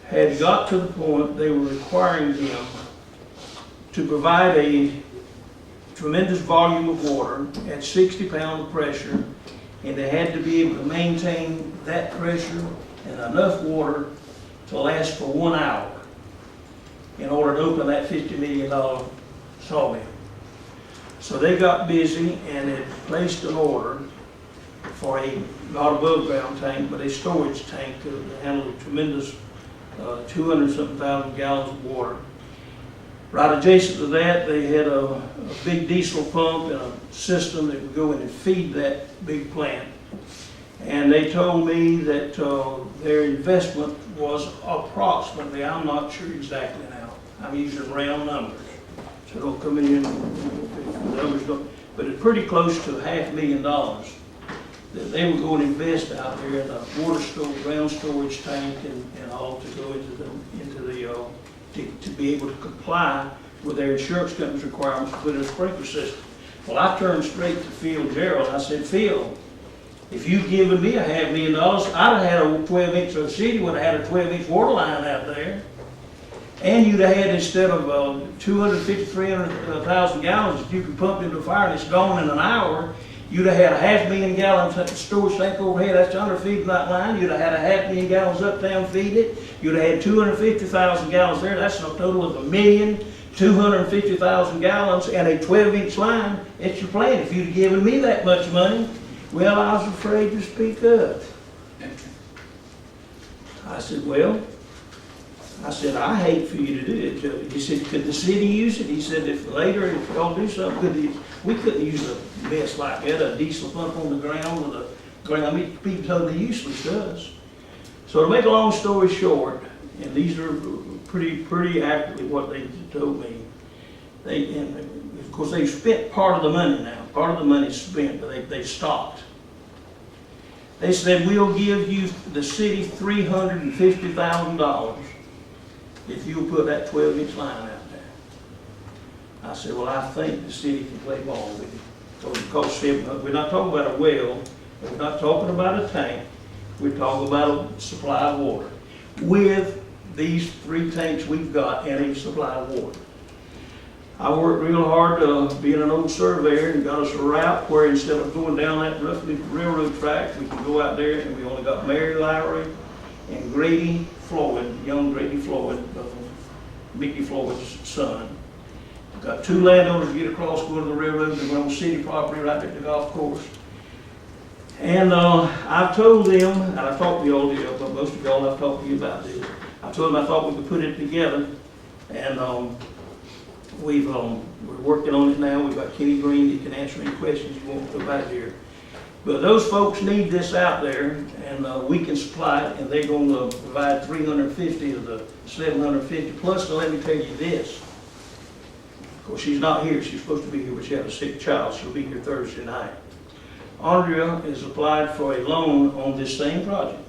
had got to the point they were requiring them to provide a tremendous volume of water at 60 pound pressure, and they had to be able to maintain that pressure and enough water to last for 1 hour in order to open that $50 million sawmill. So they got busy and had placed an order for a, not above ground tank, but a storage tank to handle a tremendous 200-something thousand gallons of water. Right adjacent to that, they had a big diesel pump and a system that would go in and feed that big plant. And they told me that their investment was approximately, I'm not sure exactly now, I'm using round numbers, so don't come in here and the numbers don't, but it's pretty close to $500,000 that they were going to invest out there in a water storage, ground storage tank and all to go into the to be able to comply with their insurance company's requirements to put in a sprinkler system. Well, I turned straight to Phil Gerald. I said, Phil, if you'd given me $500,000, I'd have had a 12-inch, or the city would have had a 12-inch water line out there. And you'd have had, instead of 250, 300,000 gallons that you could pump into a fire and it's gone in an hour, you'd have had a 500,000 gallon storage tank overhead, that's under feeding that line. You'd have had a 500,000 gallons uptown feed it. You'd have had 250,000 gallons there. That's a total of 1,250,000 gallons and a 12-inch line. It's your plan. If you'd given me that much money, well, I was afraid to speak up. I said, well, I hate for you to do it, Joe. He said, could the city use it? He said, if y'all do something, we couldn't use a mess like that, a diesel pump on the ground with a ground. I mean, it'd be totally useless to us. So to make a long story short, and these are pretty accurately what they told me, and of course they've spent part of the money now. Part of the money's spent, but they stopped. They said, we'll give you, the city, $350,000 if you'll put that 12-inch line out there. I said, well, I think the city can play ball with it. Because we're not talking about a well, we're not talking about a tank, we're talking about a supply of water. With these 3 tanks we've got and a supply of water. I worked real hard being an old surveyor and got us a route where instead of going down that roughly railroad track, we can go out there, and we only got Mary Lowry and Grady Floyd, young Grady Floyd, Mickey Floyd's son. We've got 2 landowners get across, go to the railroad, and we're on city property right at the golf course. And I've told them, and I've talked to y'all, but most of y'all I've talked to you about this. I told them I thought we could put it together, and we're working on it now. We've got Kenny Green that can answer any questions you want to about here. But those folks need this out there, and we can supply it, and they're going to provide 350 of the 750. Plus, let me tell you this. Of course, she's not here. She's supposed to be here, but she had a sick child. She'll be here Thursday night. Andrea has applied for a loan on this same project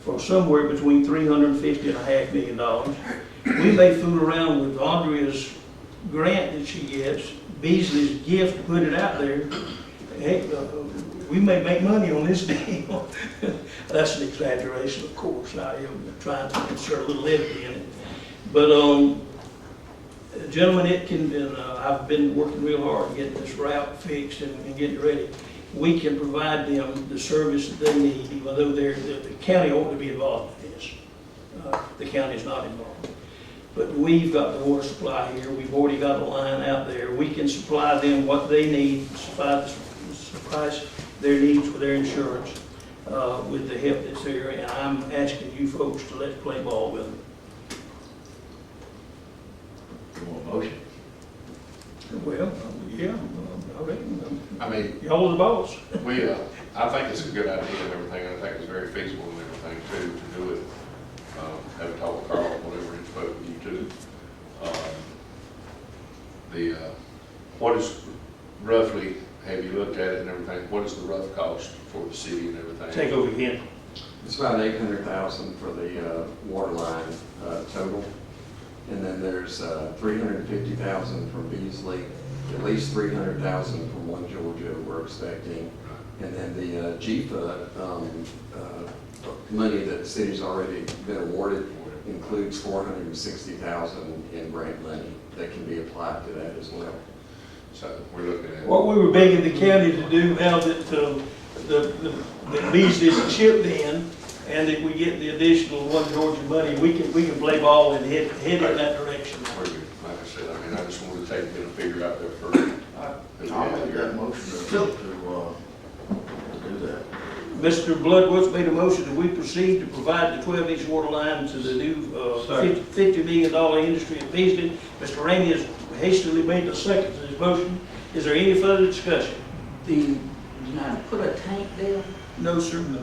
for somewhere between $350,000 and $500,000. We may fool around with Andrea's grant that she gets, Beasley's gift to put it out there. Heck, we may make money on this deal. That's an exaggeration, of course. I am trying to insert a little levity in it. But gentlemen, I've been working real hard getting this route fixed and getting it ready. We can provide them the service that they need, even though the county ought to be involved in this. The county is not involved. But we've got the water supply here. We've already got a line out there. We can supply them what they need, suffice their needs for their insurance with the help that's there. And I'm asking you folks to let's play ball with them. You want a motion? Well, yeah, I reckon, I mean, y'all the boss. we, I think it's a good idea and everything, and I think it's very feasible and everything too, to do it. Have a talk with Carl, whatever he spoke with you too. What is roughly, have you looked at it and everything, what is the rough cost for the city and everything? Take over again. It's about 800,000 for the water line total. And then there's 350,000 from Beasley, at least 300,000 from One Georgia we're expecting. And then the GFA money that the city's already been awarded includes 460,000 in grant money that can be applied to that as well. So we're looking at. What we were begging the county to do now that the Beasley's chipped in, and that we get the additional One Georgia money, we can play ball and head in that direction. Like I said, I mean, I just wanted to get a figure out there first. I'll make that motion to do that. Mr. Bloodworth made a motion that we proceed to provide the 12-inch water line to the new $50 million industry at Beasley. Mr. Ramey has hastily made the second to his motion. Is there any further discussion? You not put a tank there? No, sir, no.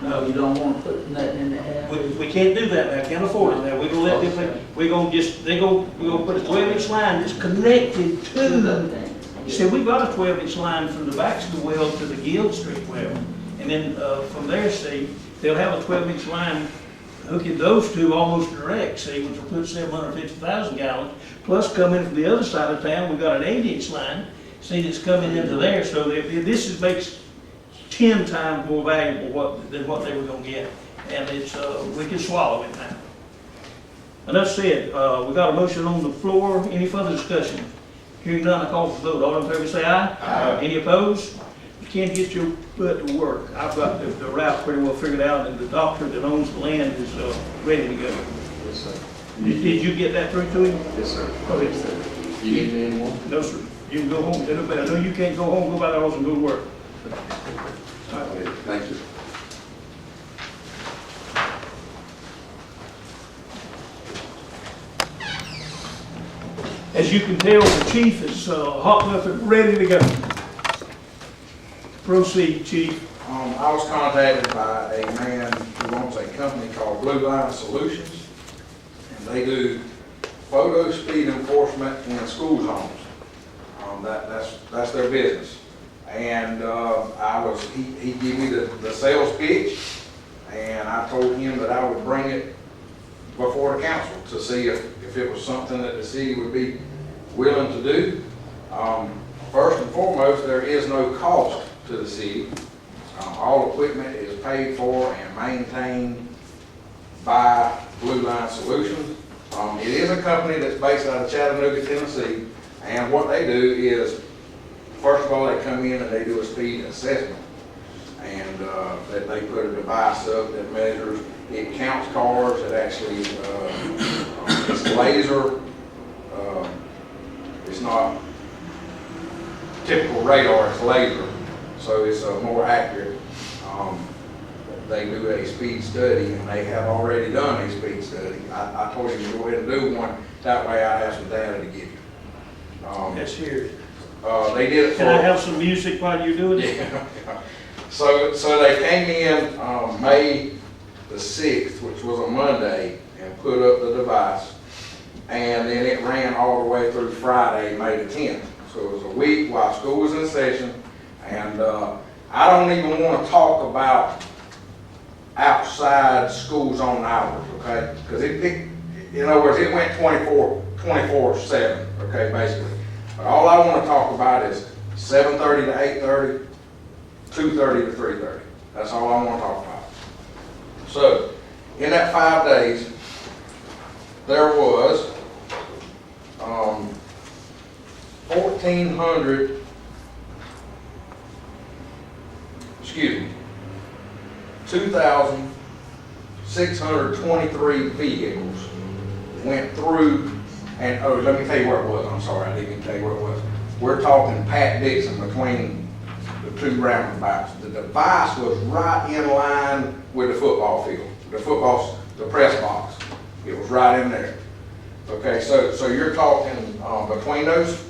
No, you don't want to put nothing in the air? We can't do that now, can't afford it now. We're gonna let them, we're gonna put a 12-inch line that's connected to. You see, we got a 12-inch line from the Baxter well to the Guild Street well. And then, from there, see, they'll have a 12-inch line hooking those two almost direct, see, which will put 750,000 gallons. Plus coming from the other side of town, we got an 8-inch line, see, that's coming into there. So this makes 10 times more valuable than what they were gonna get. And it's, we can swallow it now. Enough said, we got a motion on the floor. Any further discussion? Hearing none, I call for the vote. All in favor say aye. Aye. Any opposed? You can't get your butt to work. I've got the route pretty well figured out, and the doctor that owns the land is ready to go. Yes, sir. Did you get that through to him? Yes, sir. Okay. Yes, sir. You need me anymore? No, sir. You can go home. I know you can't go home, go by the house and go to work. All right. Okay, thank you. As you can tell, the chief is hot enough and ready to go. Proceed, chief. I was contacted by a man who owns a company called Blue Line Solutions, and they do photo speed enforcement in school zones. That's their business. And he gave me the sales pitch, and I told him that I would bring it before the council to see if it was something that the city would be willing to do. First and foremost, there is no cost to the city. All equipment is paid for and maintained by Blue Line Solutions. It is a company that's based out of Chattanooga, Tennessee, and what they do is, first of all, they come in and they do a speed assessment, and that they put a device up that measures, it counts cars, it actually, it's laser, it's not typical radar, it's laser, so it's more accurate. They do a speed study, and they have already done a speed study. I told him to go ahead and do one, that way I'd have some data to give you. Let's hear it. They did it for. Can I have some music while you're doing it? Yeah. So they came in May the 6th, which was a Monday, and put up the device. And then it ran all the way through Friday, May the 10th. So it was a week while school was in session. And I don't even want to talk about outside school zone hours, okay? Because in other words, it went 24/7, okay, basically. But all I want to talk about is 7:30 to 8:30, 2:30 to 3:30. That's all I want to talk about. So, in that 5 days, there was 2,623 vehicles went through, and oh, let me tell you where it was. I'm sorry, I didn't even tell you where it was. We're talking Pat Dixon between the two roundabouts. The device was right in line with the football field, the press box. It was right in there. Okay, so you're talking, between those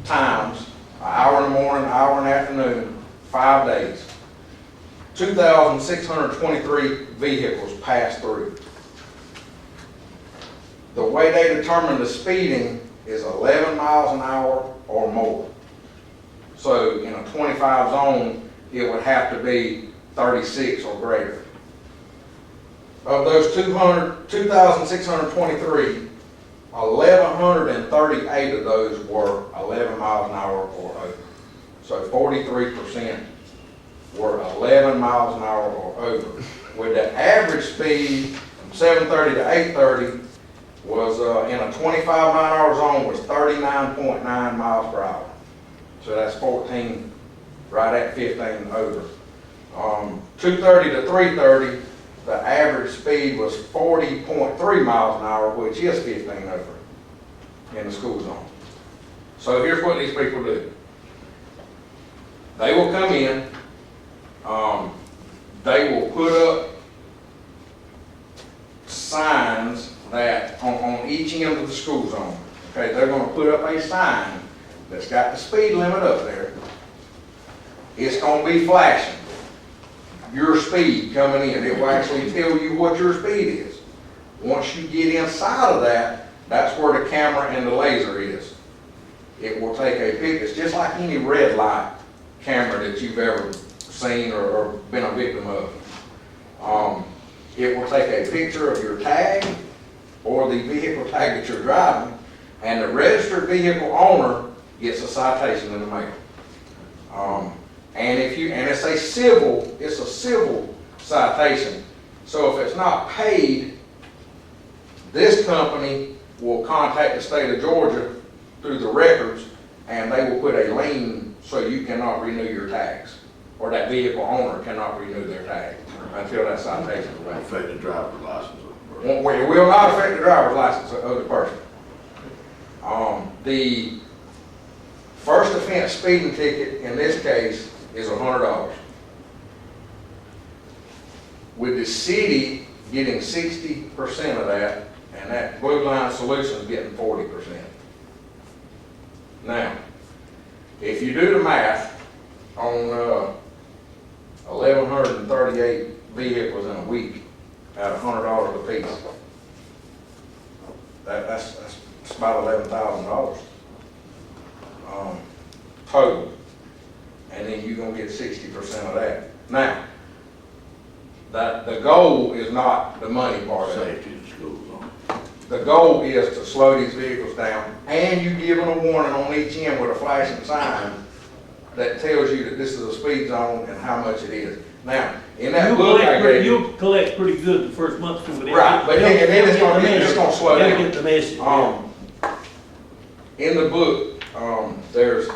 times, an hour in the morning, an hour in the afternoon, 5 days. 2,623 vehicles passed through. The way they determine the speeding is 11 miles an hour or more. So in a 25 zone, it would have to be 36 or greater. Of those 2,623, 1,138 of those were 11 miles an hour or over. So 43% were 11 miles an hour or over. With the average speed from 7:30 to 8:30 was, in a 25-mile-an-hour zone, was 39.9 miles per hour. So that's 14, right at 15 over. 2:30 to 3:30, the average speed was 40.3 miles an hour, which is 15 over in the school zone. So here's what these people do. They will come in, they will put up signs that on each end of the school zone. Okay, they're gonna put up a sign that's got the speed limit up there. It's gonna be flashing your speed coming in. It will actually tell you what your speed is. Once you get inside of that, that's where the camera and the laser is. It will take a picture. It's just like any red light camera that you've ever seen or been a victim of. It will take a picture of your tag or the vehicle tag that you're driving, and the registered vehicle owner gets a citation in the mail. And it's a civil citation. So if it's not paid, this company will contact the state of Georgia through the records, and they will put a lien so you cannot renew your tags, or that vehicle owner cannot renew their tag until that citation is paid. Affect the driver's license. It will not affect the driver's license of the person. The first offense speeding ticket in this case is $100. With the city getting 60% of that, and that Blue Line Solutions getting 40%. Now, if you do the math on 1,138 vehicles in a week at $100 a piece, that's about $11,000 total, and then you're gonna get 60% of that. Now, the goal is not the money part of it. Safety in schools. The goal is to slow these vehicles down, and you give them a warning on each end with a flashing sign that tells you that this is a speed zone and how much it is. Now, in that book I gave you, You'll collect pretty good the first month or two. right, but then it's gonna slow They'll down. get the message. In the book, there's,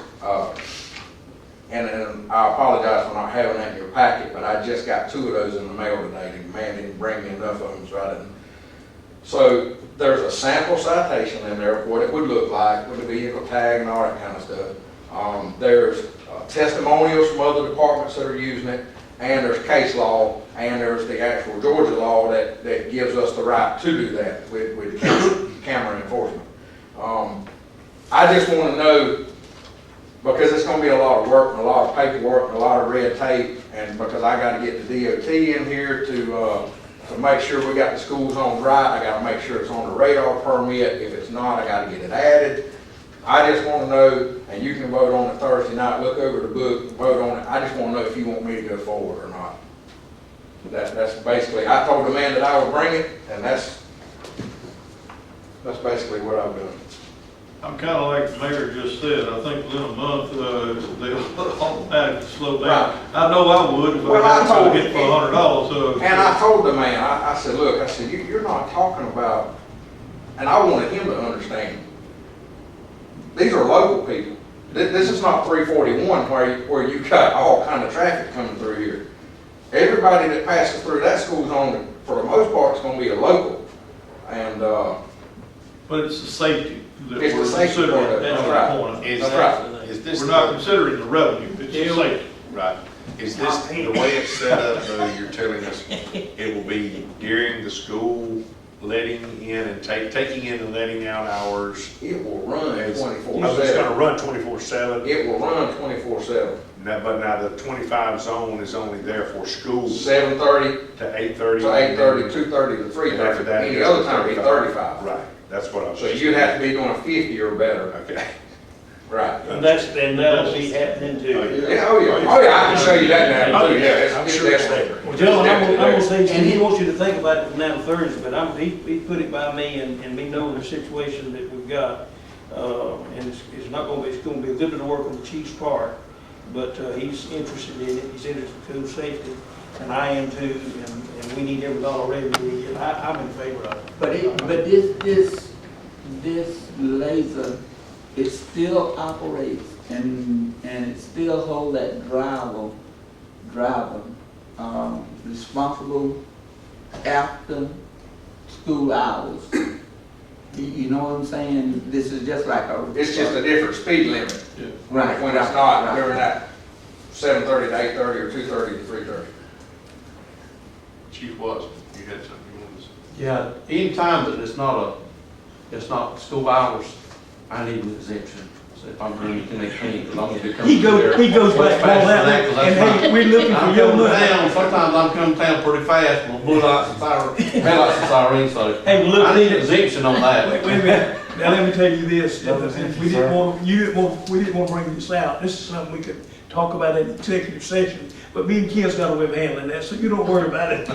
and I apologize for not having that in your packet, but I just got 2 of those in the mail today. The man didn't bring me enough of them, so I didn't. So there's a sample citation in there of what it would look like with the vehicle tag and all that kind of stuff. There's testimonials from other departments that are using it, and there's case law, and there's the actual Georgia law that gives us the right to do that with camera enforcement. I just want to know, because it's going to be a lot of work and a lot of paperwork and a lot of red tape, and because I got to get the DOT in here to make sure we got the school zones right. I got to make sure it's on the radar permit. If it's not, I got to get it added. I just want to know, and you can vote on it Thursday night, look over the book, vote on it. I just want to know if you want me to go forward or not. That's basically, I told the man that I would bring it, and that's basically what I've done. I'm kind of like the mayor just said, I think within a month, they'll automatically slow down. I know I would if I got to get for $100, so. And I told the man, I said, look, I said, you're not talking about, and I wanted him to understand, these are local people. This is not 341 where you got all kind of traffic coming through here. Everybody that passes through that school zone, for the most part, is going to be a local. And, But it's the safety that It's the we're safety part considering of it, at that's that right. point. That's right. Is this, We're not considering the revenue, it's the safety. right, is this, the way it's set up, though, you're telling us it will be during the school letting in and taking in and letting out hours? It will run Oh, it's 24/7. gonna run 24/7, It will run 24/7. but now the 25 zone is only there for school 7:30 to 8:30. to 8:30, 2:30 to And after 3:30. that, Any it's other time, it's 35. Right, that's what I was. So just- you'd have to be doing 50 or better. Okay. Right. And that'll be happening too. Yeah, oh yeah, oh yeah, I can show you that now too, yeah. I'm sure it's there. Well, gentlemen, I'm gonna say, And he it- wants you to think about it from now to Thursday, but he put it by me and me knowing the situation that we've got. And it's not gonna be, it's gonna be a good bit of work on the chief's part, but, he's interested in it, he's interested in food safety, and I am too, and we need every dollar revenue, and I'm in favor of it. But this laser, it still operates and it still hold that driver, responsible after school hours. You know what I'm saying? This is just like a. It's just a different speed limit. Right. When it's not during that 7:30 to 8:30 or 2:30 to 3:30. Chief Watson, you had something you wanted to say? Yeah, anytime that it's not school hours, I need an exemption. So if I'm bringing 10:18, because I'm gonna be coming He through there. goes back much faster all that, than that, 'cause that's and hey, fine. we're looking for I'm your coming money. down, sometimes I'm coming down pretty fast, with blue lights and siren, red lights and sirens, so Hey, look, I need an exemption on Wait, that. wait a minute, now let me tell you this, we didn't want to bring this out, this is something we could talk about in executive session, but me and Ken's got a way of handling that, so you don't worry about it.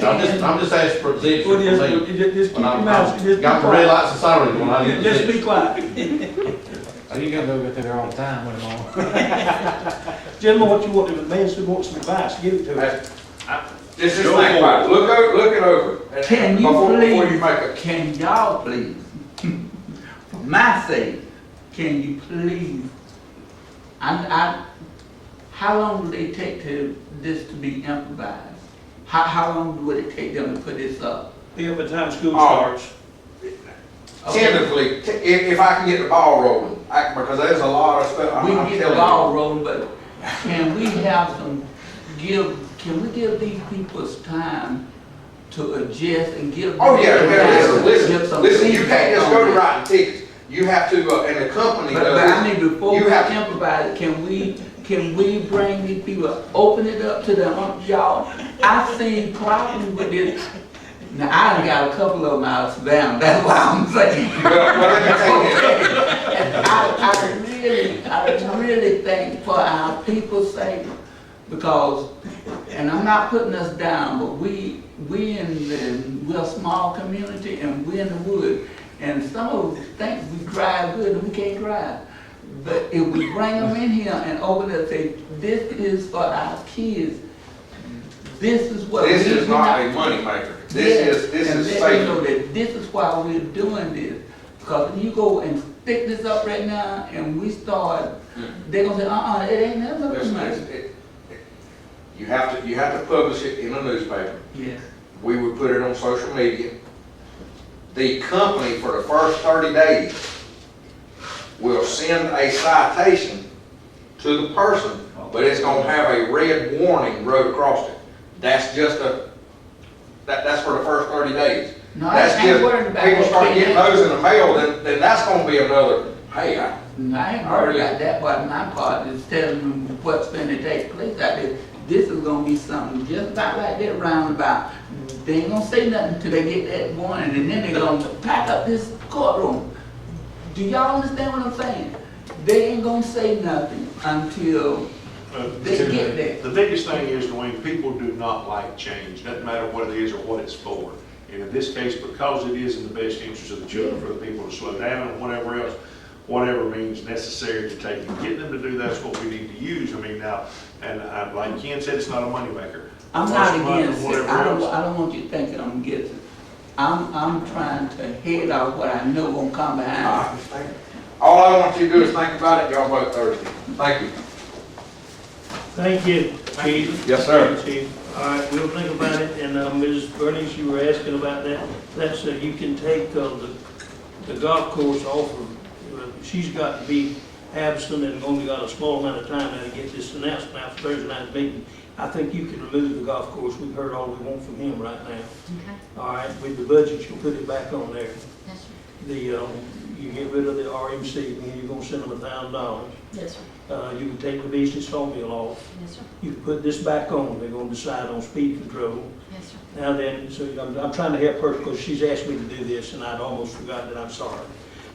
I'm just asking for exemption Well, for just me. just keep When your I'm, mouth, just be got the red quiet. lights and sirens when I need Just be exemption. quiet. You gotta go through there all the time with them all. Gentlemen, what you want, if the man still wants some advice, give it to us. Just think about it, look it over. And Can you before please, you make a, can y'all please, for my sake, can you please, how long will it take this to be improvised? How long would it take them to put this up? Be up at the time school Oh. starts. tentatively, if I can get the ball rolling, because there's a lot of stuff. We I'm can get the telling ball you. rolling, but can we give these people time to adjust and give? Oh, yeah, give listen, some listen, you can't just feedback go on to it. writing tickets. You have to, and the company But I does mean, this. before You we have to- improvise, can we bring these people, open it up to them, y'all? I seen problems with this. Now, I done got a couple of them out of Savannah, that's why I'm saying. Well, let me tell you, And I really think for our people's sake, because, and I'm not putting us down, but we're a small community and we're in the woods. And some of us think we drive good and we can't drive. But if we bring them in here and open it and say, this is for our kids, this is what. this we- is we're not a moneymaker. This is and let them know safety. that this is why we're doing this. Because if you go and stick this up right now and we start, they're gonna say, it ain't never Listen, money. you have to publish it in a newspaper. Yes. We would put it on social media. The company for the first 30 days will send a citation to the person, but it's gonna have a red warning wrote across it. That's just that's for the first 30 days. No, I That's ain't just, worried about people that. start getting those in the mail, then that's gonna be another, hey, No, I ain't worried about that part. My part is telling them what's gonna take place out there. This is gonna be something just about like that roundabout. They ain't gonna say nothing until they get that warning, and then they're gonna pack up this courtroom. Do y'all understand what I'm saying? They ain't gonna say nothing until they get there. The biggest thing is, Dwayne, people do not like change, doesn't matter what it is or what it's for. And in this case, because it is in the best interest of the children, for the people to slow down and whatever else, whatever means necessary to take and get them to do, that's what we need to use. I mean, now, and like Ken said, it's not a moneymaker. I'm not First month against and it. whatever I else. don't want you thinking I'm against it. I'm trying to head off what I know gonna come behind. I understand. All I want you to do is think about it, y'all vote Thursday. Thank you. Thank you, Chief. Yes, sir. Thank you, Chief. All right, we'll think about it, and Mrs. Bernice, you were asking about that. That's, you can take the golf course off of, she's got to be absent and only got a small amount of time now to get this announced now for Thursday night's meeting. I think you can remove the golf course. We've heard all we want from him right now. Okay, All right, with the budget, you'll put it back on there. yes, sir. You get rid of the RMC, and you're gonna send them $1,000. Yes, sir. You can take the business formula off. Yes, sir. You can put this back on. They're gonna decide on speed control. Yes, sir. Now then, so I'm trying to help her because she's asked me to do this and I'd almost forgotten it. I'm sorry.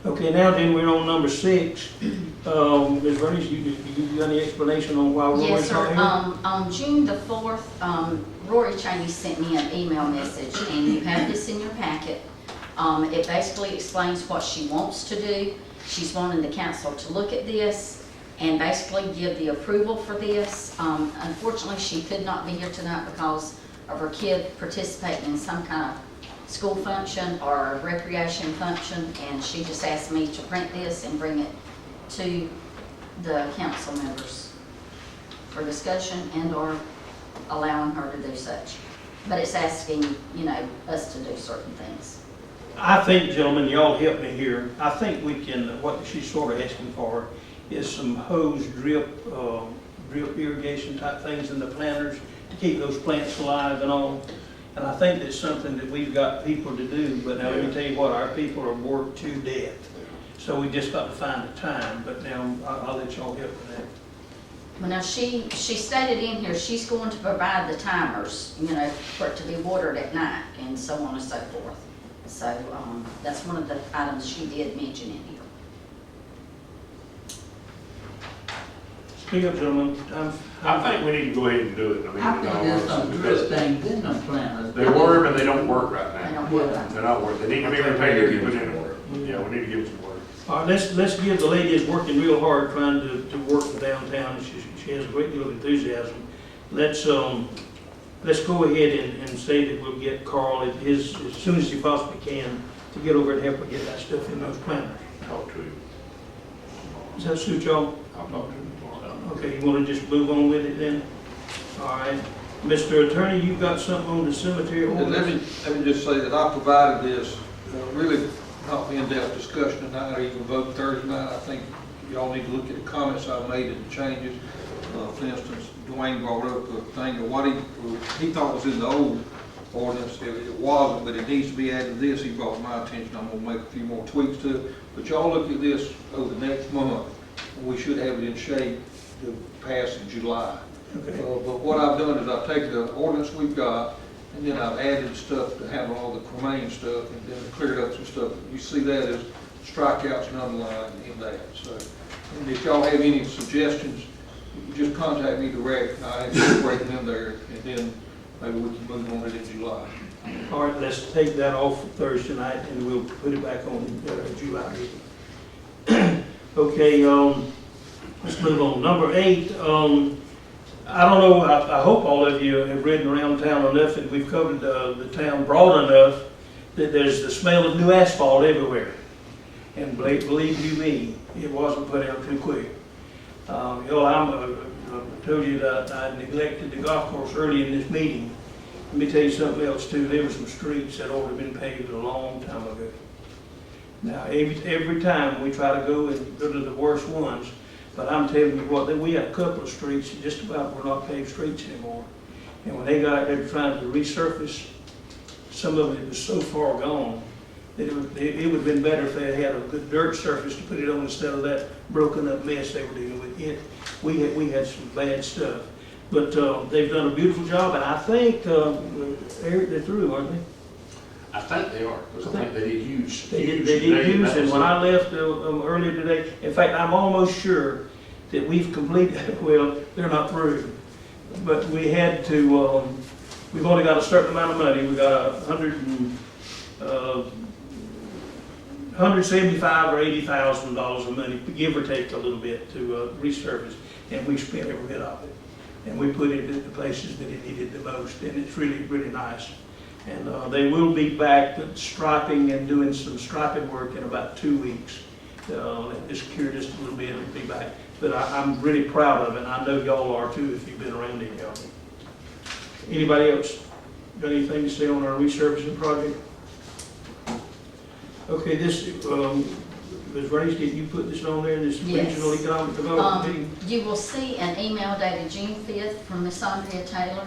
Okay, now then, we're on number 6. Ms. Bernice, you got any explanation on why we're Yes, sir. here? On June the 4th, Rory Cheney sent me an email message, and you have this in your packet. It basically explains what she wants to do. She's wanting the council to look at this and basically give the approval for this. Unfortunately, she could not be here tonight because of her kid participating in some kind of school function or recreation function, and she just asked me to print this and bring it to the council members for discussion and or allowing her to do such. But it's asking, us to do certain things. I think, gentlemen, y'all help me here. I think we can, what she's sort of asking for is some hose drip irrigation type things in the planters to keep those plants alive and all. And I think that's something that we've got people to do, but now let me tell you what, our people are worked to death. So we just got to find the time, but now I'll let y'all help with that. Well, now, she stated in here, she's going to provide the timers, for it to be watered at night and so on and so forth. So, that's one of the items she did mention in here. Speak up, gentlemen. I think we need to go ahead and do it. I think there's some drip things in them planters. They were, but they don't work right I now. don't know about They're not working. They need to be repaired and put in order. Yeah, we need to give them some work. All right, let's give the lady that's working real hard trying to work the downtown. She has a great deal of enthusiasm. Let's go ahead and say that we'll get Carl as soon as he possibly can to get over and help her get that stuff in those planters. Talk to him. Does that suit y'all? I'll talk to him tomorrow. Okay, you want to just move on with it then? All right. Mr. Attorney, you've got something on the cemetery And let ordinance? me just say that I provided this, really not in-depth discussion tonight or even vote Thursday night. I think y'all need to look at the comments I've made and the changes. For instance, Dwayne brought up a thing of what he thought was in the old ordinance. It wasn't, but it needs to be added to this. He brought to my attention. I'm gonna make a few more tweaks to it. But y'all look at this over the next month. We should have it in shape to pass in July. Okay. But what I've done is I've taken the ordinance we've got, and then I've added stuff to handle all the cremain stuff, and then cleared up some stuff. You see that as strikeouts and underlined in that. So, and if y'all have any suggestions, you just contact me direct, and I incorporate them in there, and then maybe we can move on it in July. All right, let's take that off for Thursday night and we'll put it back on July meeting. Okay, let's move on. Number 8, I don't know, I hope all of you have ridden around town enough and we've covered the town broad enough that there's the smell of new asphalt everywhere. And believe you me, it wasn't put out too quick. I told you that I neglected the golf course early in this meeting. Let me tell you something else too. There were some streets that ought to have been paved a long time ago. Now, every time we try to go to the worst ones, but I'm telling you what, we had a couple of streets that just about were not paved streets anymore. And when they got out there trying to resurface, some of it was so far gone that it would have been better if they had a good dirt surface to put it on instead of that broken up mess they were dealing with. We had some bad stuff. But they've done a beautiful job, and I think, Eric, they're through, aren't they? I think they are, because I think they did huge. They did use, and when I left earlier today, in fact, I'm almost sure that we've completed, well, they're not through, but we had to, we've only got a certain amount of money. We got $175,000 or $80,000 of money, give or take a little bit, to resurface, and we spent every bit of it. And we put it at the places that it needed the most, and it's really, really nice. And they will be back striping and doing some striping work in about 2 weeks. Just cure just a little bit and be back. But I'm really proud of it, and I know y'all are too if you've been around it. Anybody else got anything to say on our resurfacing project? Okay, Ms. Race, did you put this on there, this Yes. regional economic development meeting? You will see an email dated June 5th from Miss Andrea Taylor,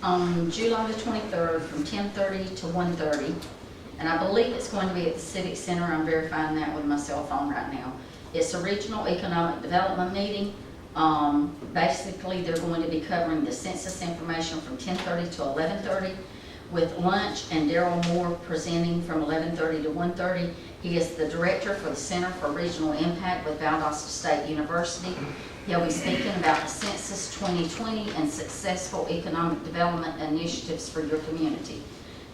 on July the 23rd from 10:30 to 1:30. And I believe it's going to be at the Civic Center. I'm verifying that with my cell phone right now. It's a regional economic development meeting. Basically, they're going to be covering the census information from 10:30 to 11:30 with lunch, and Daryl Moore presenting from 11:30 to 1:30. He is the director for the Center for Regional Impact with Valdosta State University. He'll be speaking about the Census 2020 and successful economic development initiatives for your community.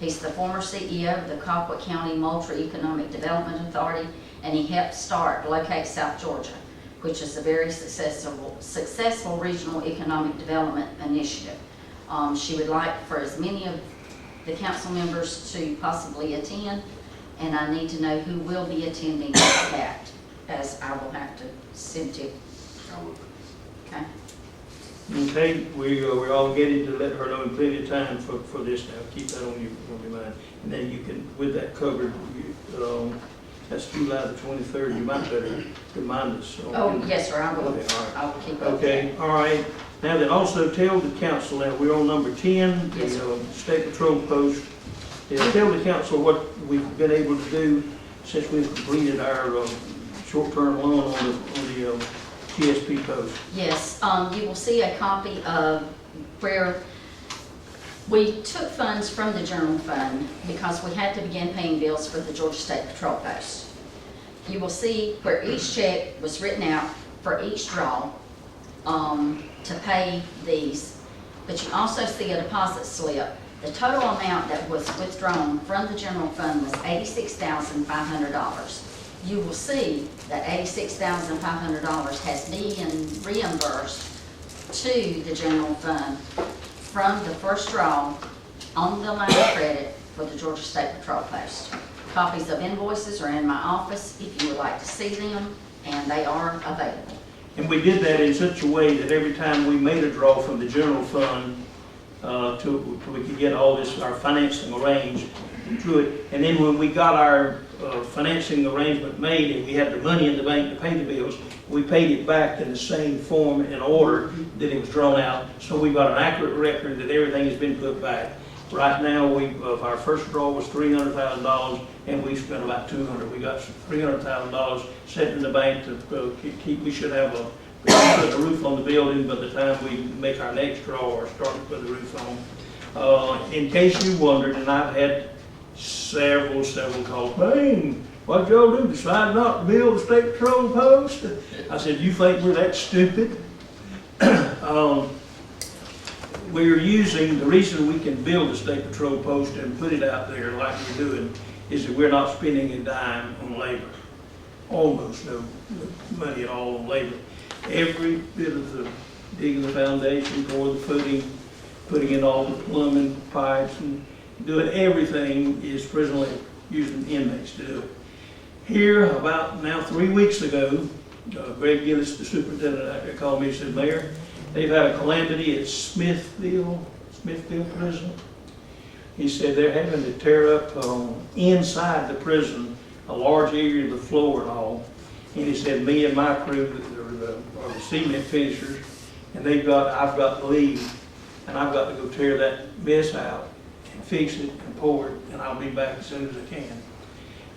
He's the former CEO of the Colquitt County Moultrie Economic Development Authority, and he helped start Locate South Georgia, which is a very successful regional economic development initiative. She would like for as many of the council members to possibly attend, and I need to know who will be attending that, as I will have to send to. Okay. Okay, we're obligated to let her know in plenty of time for this now. Keep that on your mind. And then you can, with that covered, that's July the 23rd, you might better remind us. Oh, yes, sir, I will. Okay, all right. I will keep up. Okay, all right. Now then, also tell the council, now we're on number 10, Yes, the sir. state patrol post. Yeah, tell the council what we've been able to do since we've completed our short-term loan on the GSP post. Yes, you will see a copy of where we took funds from the general fund because we had to begin paying bills for the Georgia State Patrol Post. You will see where each check was written out for each draw to pay these, but you also see a deposit slip. The total amount that was withdrawn from the general fund was $86,500. You will see that $86,500 has been reimbursed to the general fund from the first draw on the line of credit for the Georgia State Patrol Post. Copies of invoices are in my office if you would like to see them, and they are available. And we did that in such a way that every time we made a draw from the general fund, till we could get all this, our financing arranged through it. And then when we got our financing arrangement made and we had the money in the bank to pay the bills, we paid it back in the same form and order that it was drawn out. So we've got an accurate record that everything has been put back. Right now, our first draw was $300,000, and we spent about $200,000. We got $300,000 set in the bank to keep. We should have put the roof on the building by the time we make our next draw or start to put the roof on. In case you wondered, and I've had several calls, "Bang, what'd y'all do? Decide not to build a state patrol post?" I said, "You think we're that stupid?" We're using, the reason we can build a state patrol post and put it out there like we're doing is that we're not spending a dime on labor. Almost no money at all on labor. Every bit of the digging the foundation, pouring the footing, putting in all the plumbing pipes and doing everything is presently using inmates to do it. Here, about now 3 weeks ago, Greg Gillis, the superintendent, called me and said, "Mayor, they've had a calamity at Smithfield Prison." He said they're having to tear up inside the prison a large area of the floor and all. And he said, "Me and my crew are the cement finishers, and I've got to leave, and I've got to go tear that mess out and fix it and pour it, and I'll be back as soon as I can."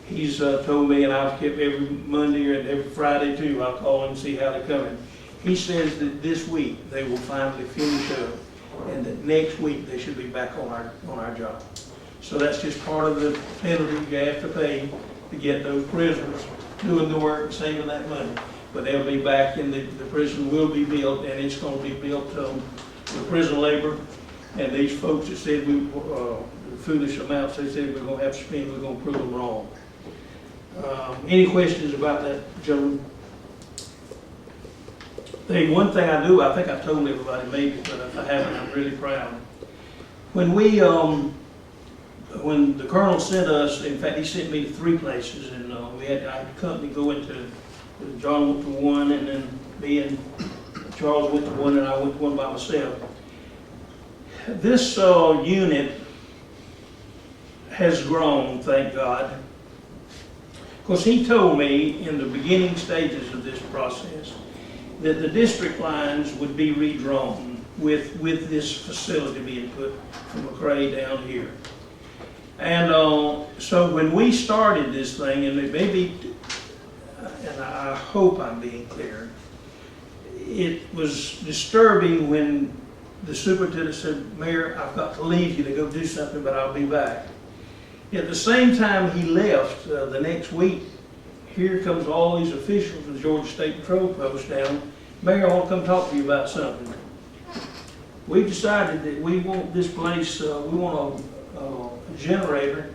He's told me, and I've kept every Monday and every Friday too, I'll call him and see how they're coming. He says that this week they will finally finish up, and that next week they should be back on our job. So that's just part of the penalty you have to pay to get those prisoners doing the work and saving that money. But they'll be back, and the prison will be built, and it's going to be built with prison labor. And these folks that said foolish amounts they said we're going to have to spend, we're going to prove them wrong. Any questions about that, gentlemen? One thing I do, I think I've told everybody maybe, but if I haven't, I'm really proud. When when the colonel sent us, in fact, he sent me to 3 places, and I had the company go into, John went to one, and then me and Charles went to one, and I went to one by myself. This unit has grown, thank God. Because he told me in the beginning stages of this process that the district lines would be redrawn with this facility being put from McRae down here. And so when we started this thing, and it may be, and I hope I'm being clear, it was disturbing when the superintendent said, Mayor, I've got to leave you to go do something, but I'll be back. At the same time he left, the next week, here comes all these officials of the Georgia State Patrol Post down. Mayor, I want to come talk to you about something. We've decided that we want this place, we want a generator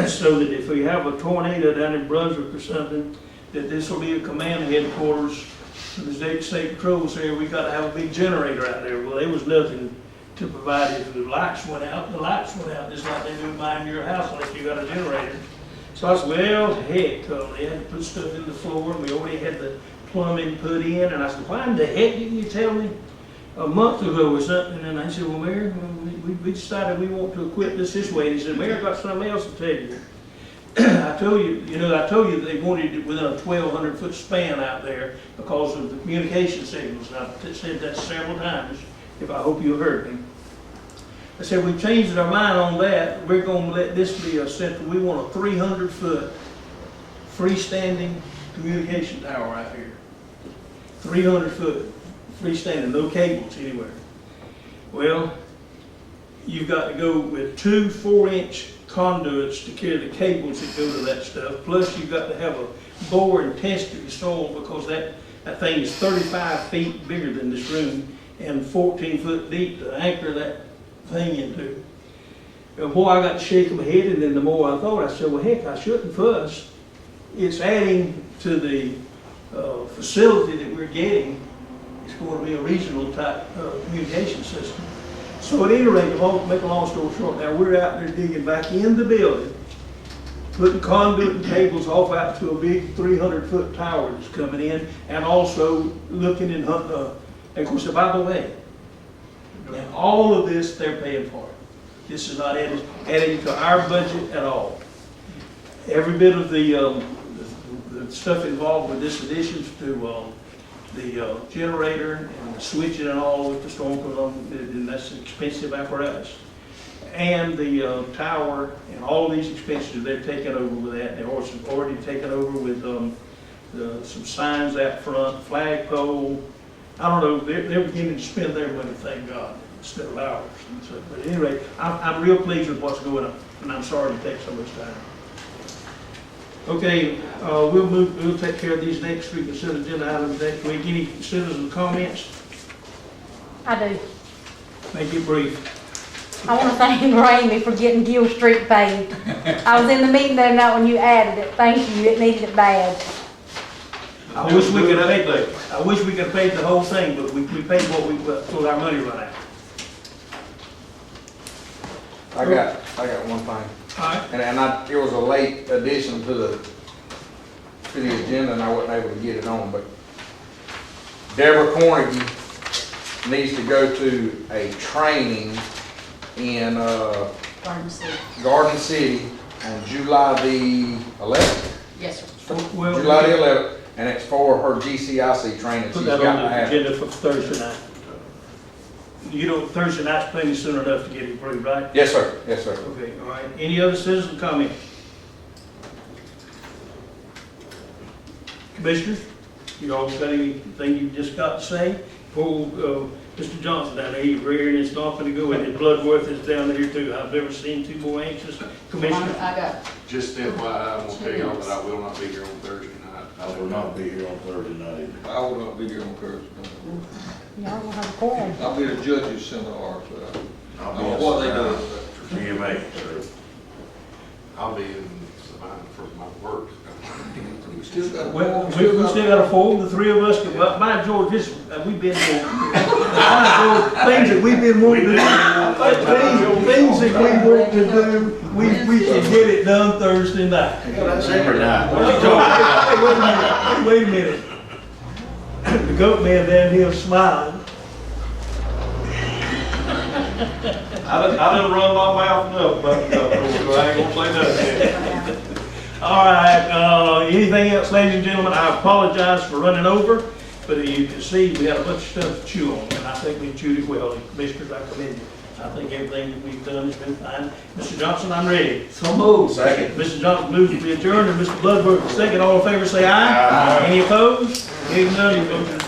so that if we have a tornado down in Brunswick or something, that this will be a command headquarters for the State Patrol. So we got to have a big generator out there. Well, there was nothing to provide it. If the lights went out, the lights went out, just like they do behind your house unless you got a generator. So I said, well, heck, they had to put stuff in the floor, and we already had the plumbing put in. And I said, why in the heck didn't you tell me a month ago or something? And I said, well, Mayor, we decided we want to equip this way. And he said, Mayor, I've got something else to tell you. I told you they wanted it within a 1,200-foot span out there because of the communication signals. And I've said that several times, if I hope you heard me. I said, we've changed our mind on that. We're going to let this be a central. We want a 300-foot freestanding communication tower out here. 300-foot freestanding, no cables anywhere. Well, you've got to go with 2 4-inch conduits to carry the cables that go to that stuff. Plus, you've got to have a bore and test the soil because that thing is 35 feet bigger than this room and 14 foot deep to anchor that thing into. And boy, I got to shake my head, and then the more I thought, I said, well, heck, I shouldn't fuss. It's adding to the facility that we're getting. It's going to be a regional type communication system. So at any rate, to make a long story short, now we're out there digging back in the building, putting conduit and cables off out to a big 300-foot tower that's coming in, and also looking and hunting. And of course, by the way, and all of this they're paying for. This is not adding to our budget at all. Every bit of the stuff involved with this addition to the generator and the switching and all with the storm comes on, and that's an expensive apparatus. And the tower and all of these expenses, they're taking over with that. They're also already taken over with some signs out front, flagpole. I don't know, they're beginning to spend their money, thank God, instead of ours. And so, but at any rate, I'm real pleased with what's going on, and I'm sorry to take so much time. Okay, we'll take care of these next week, consent agenda items next week. Any citizen comments? I do. Make it brief. I want to thank Ramey for getting Gill Street paved. I was in the meeting there night when you added it. Thank you, it needed it bad. I wish we could have paid the whole thing, but we paid what we pulled our money run out. I got one thing. All right. And it was a late addition to the agenda, and I wasn't able to get it on, but Deborah Cornegie needs to go to a training in Garden City on July the 11th. Yes, sir. Well, July the 11th, and it's for her GCIC training. put She's that got on to the have. agenda for Thursday night. Thursday night's plenty soon enough to get it approved, right? Yes, sir. Yes, sir. Okay, all right. Any other citizen comment? Commissioners, you all got anything you just got to say? Before Mr. Johnson down there, he's rearing his stomping to go, and his Bloodworth is down there too. I've never seen 2 more anxious commissioners. I got Just FYI, I'm gonna tell y'all that I will not be here on Thursday night. I will not be here on Thursday night. I will not be here on Thursday. Y'all will have a quorum. I'll be at a judge's seminar, so I I'll don't be know at what they do. GMA, so. I'll be in Savannah for my work. We still got a Well, quorum. we still got a forum, the 3 of us, but by George, we've been, by George, things that we've been wanting to do, things that we want to do, we can get it done Thursday night. Every night. What are you talking about? Wait a minute. The goat man down here smiling. I done run my mouth enough, but I ain't gonna say nothing yet. All right, anything else, ladies and gentlemen? I apologize for running over, but you can see we had a bunch of stuff to chew on, and I think we chewed it well. Commissioners, I commend you. I think everything that we've done has been fine. Mr. Johnson, I'm ready. So moved. Second. Mr. Johnson moves to be adjourned, and Mr. Bloodworth, second. All in favor, say aye. Any opposed? Hearing none, the motion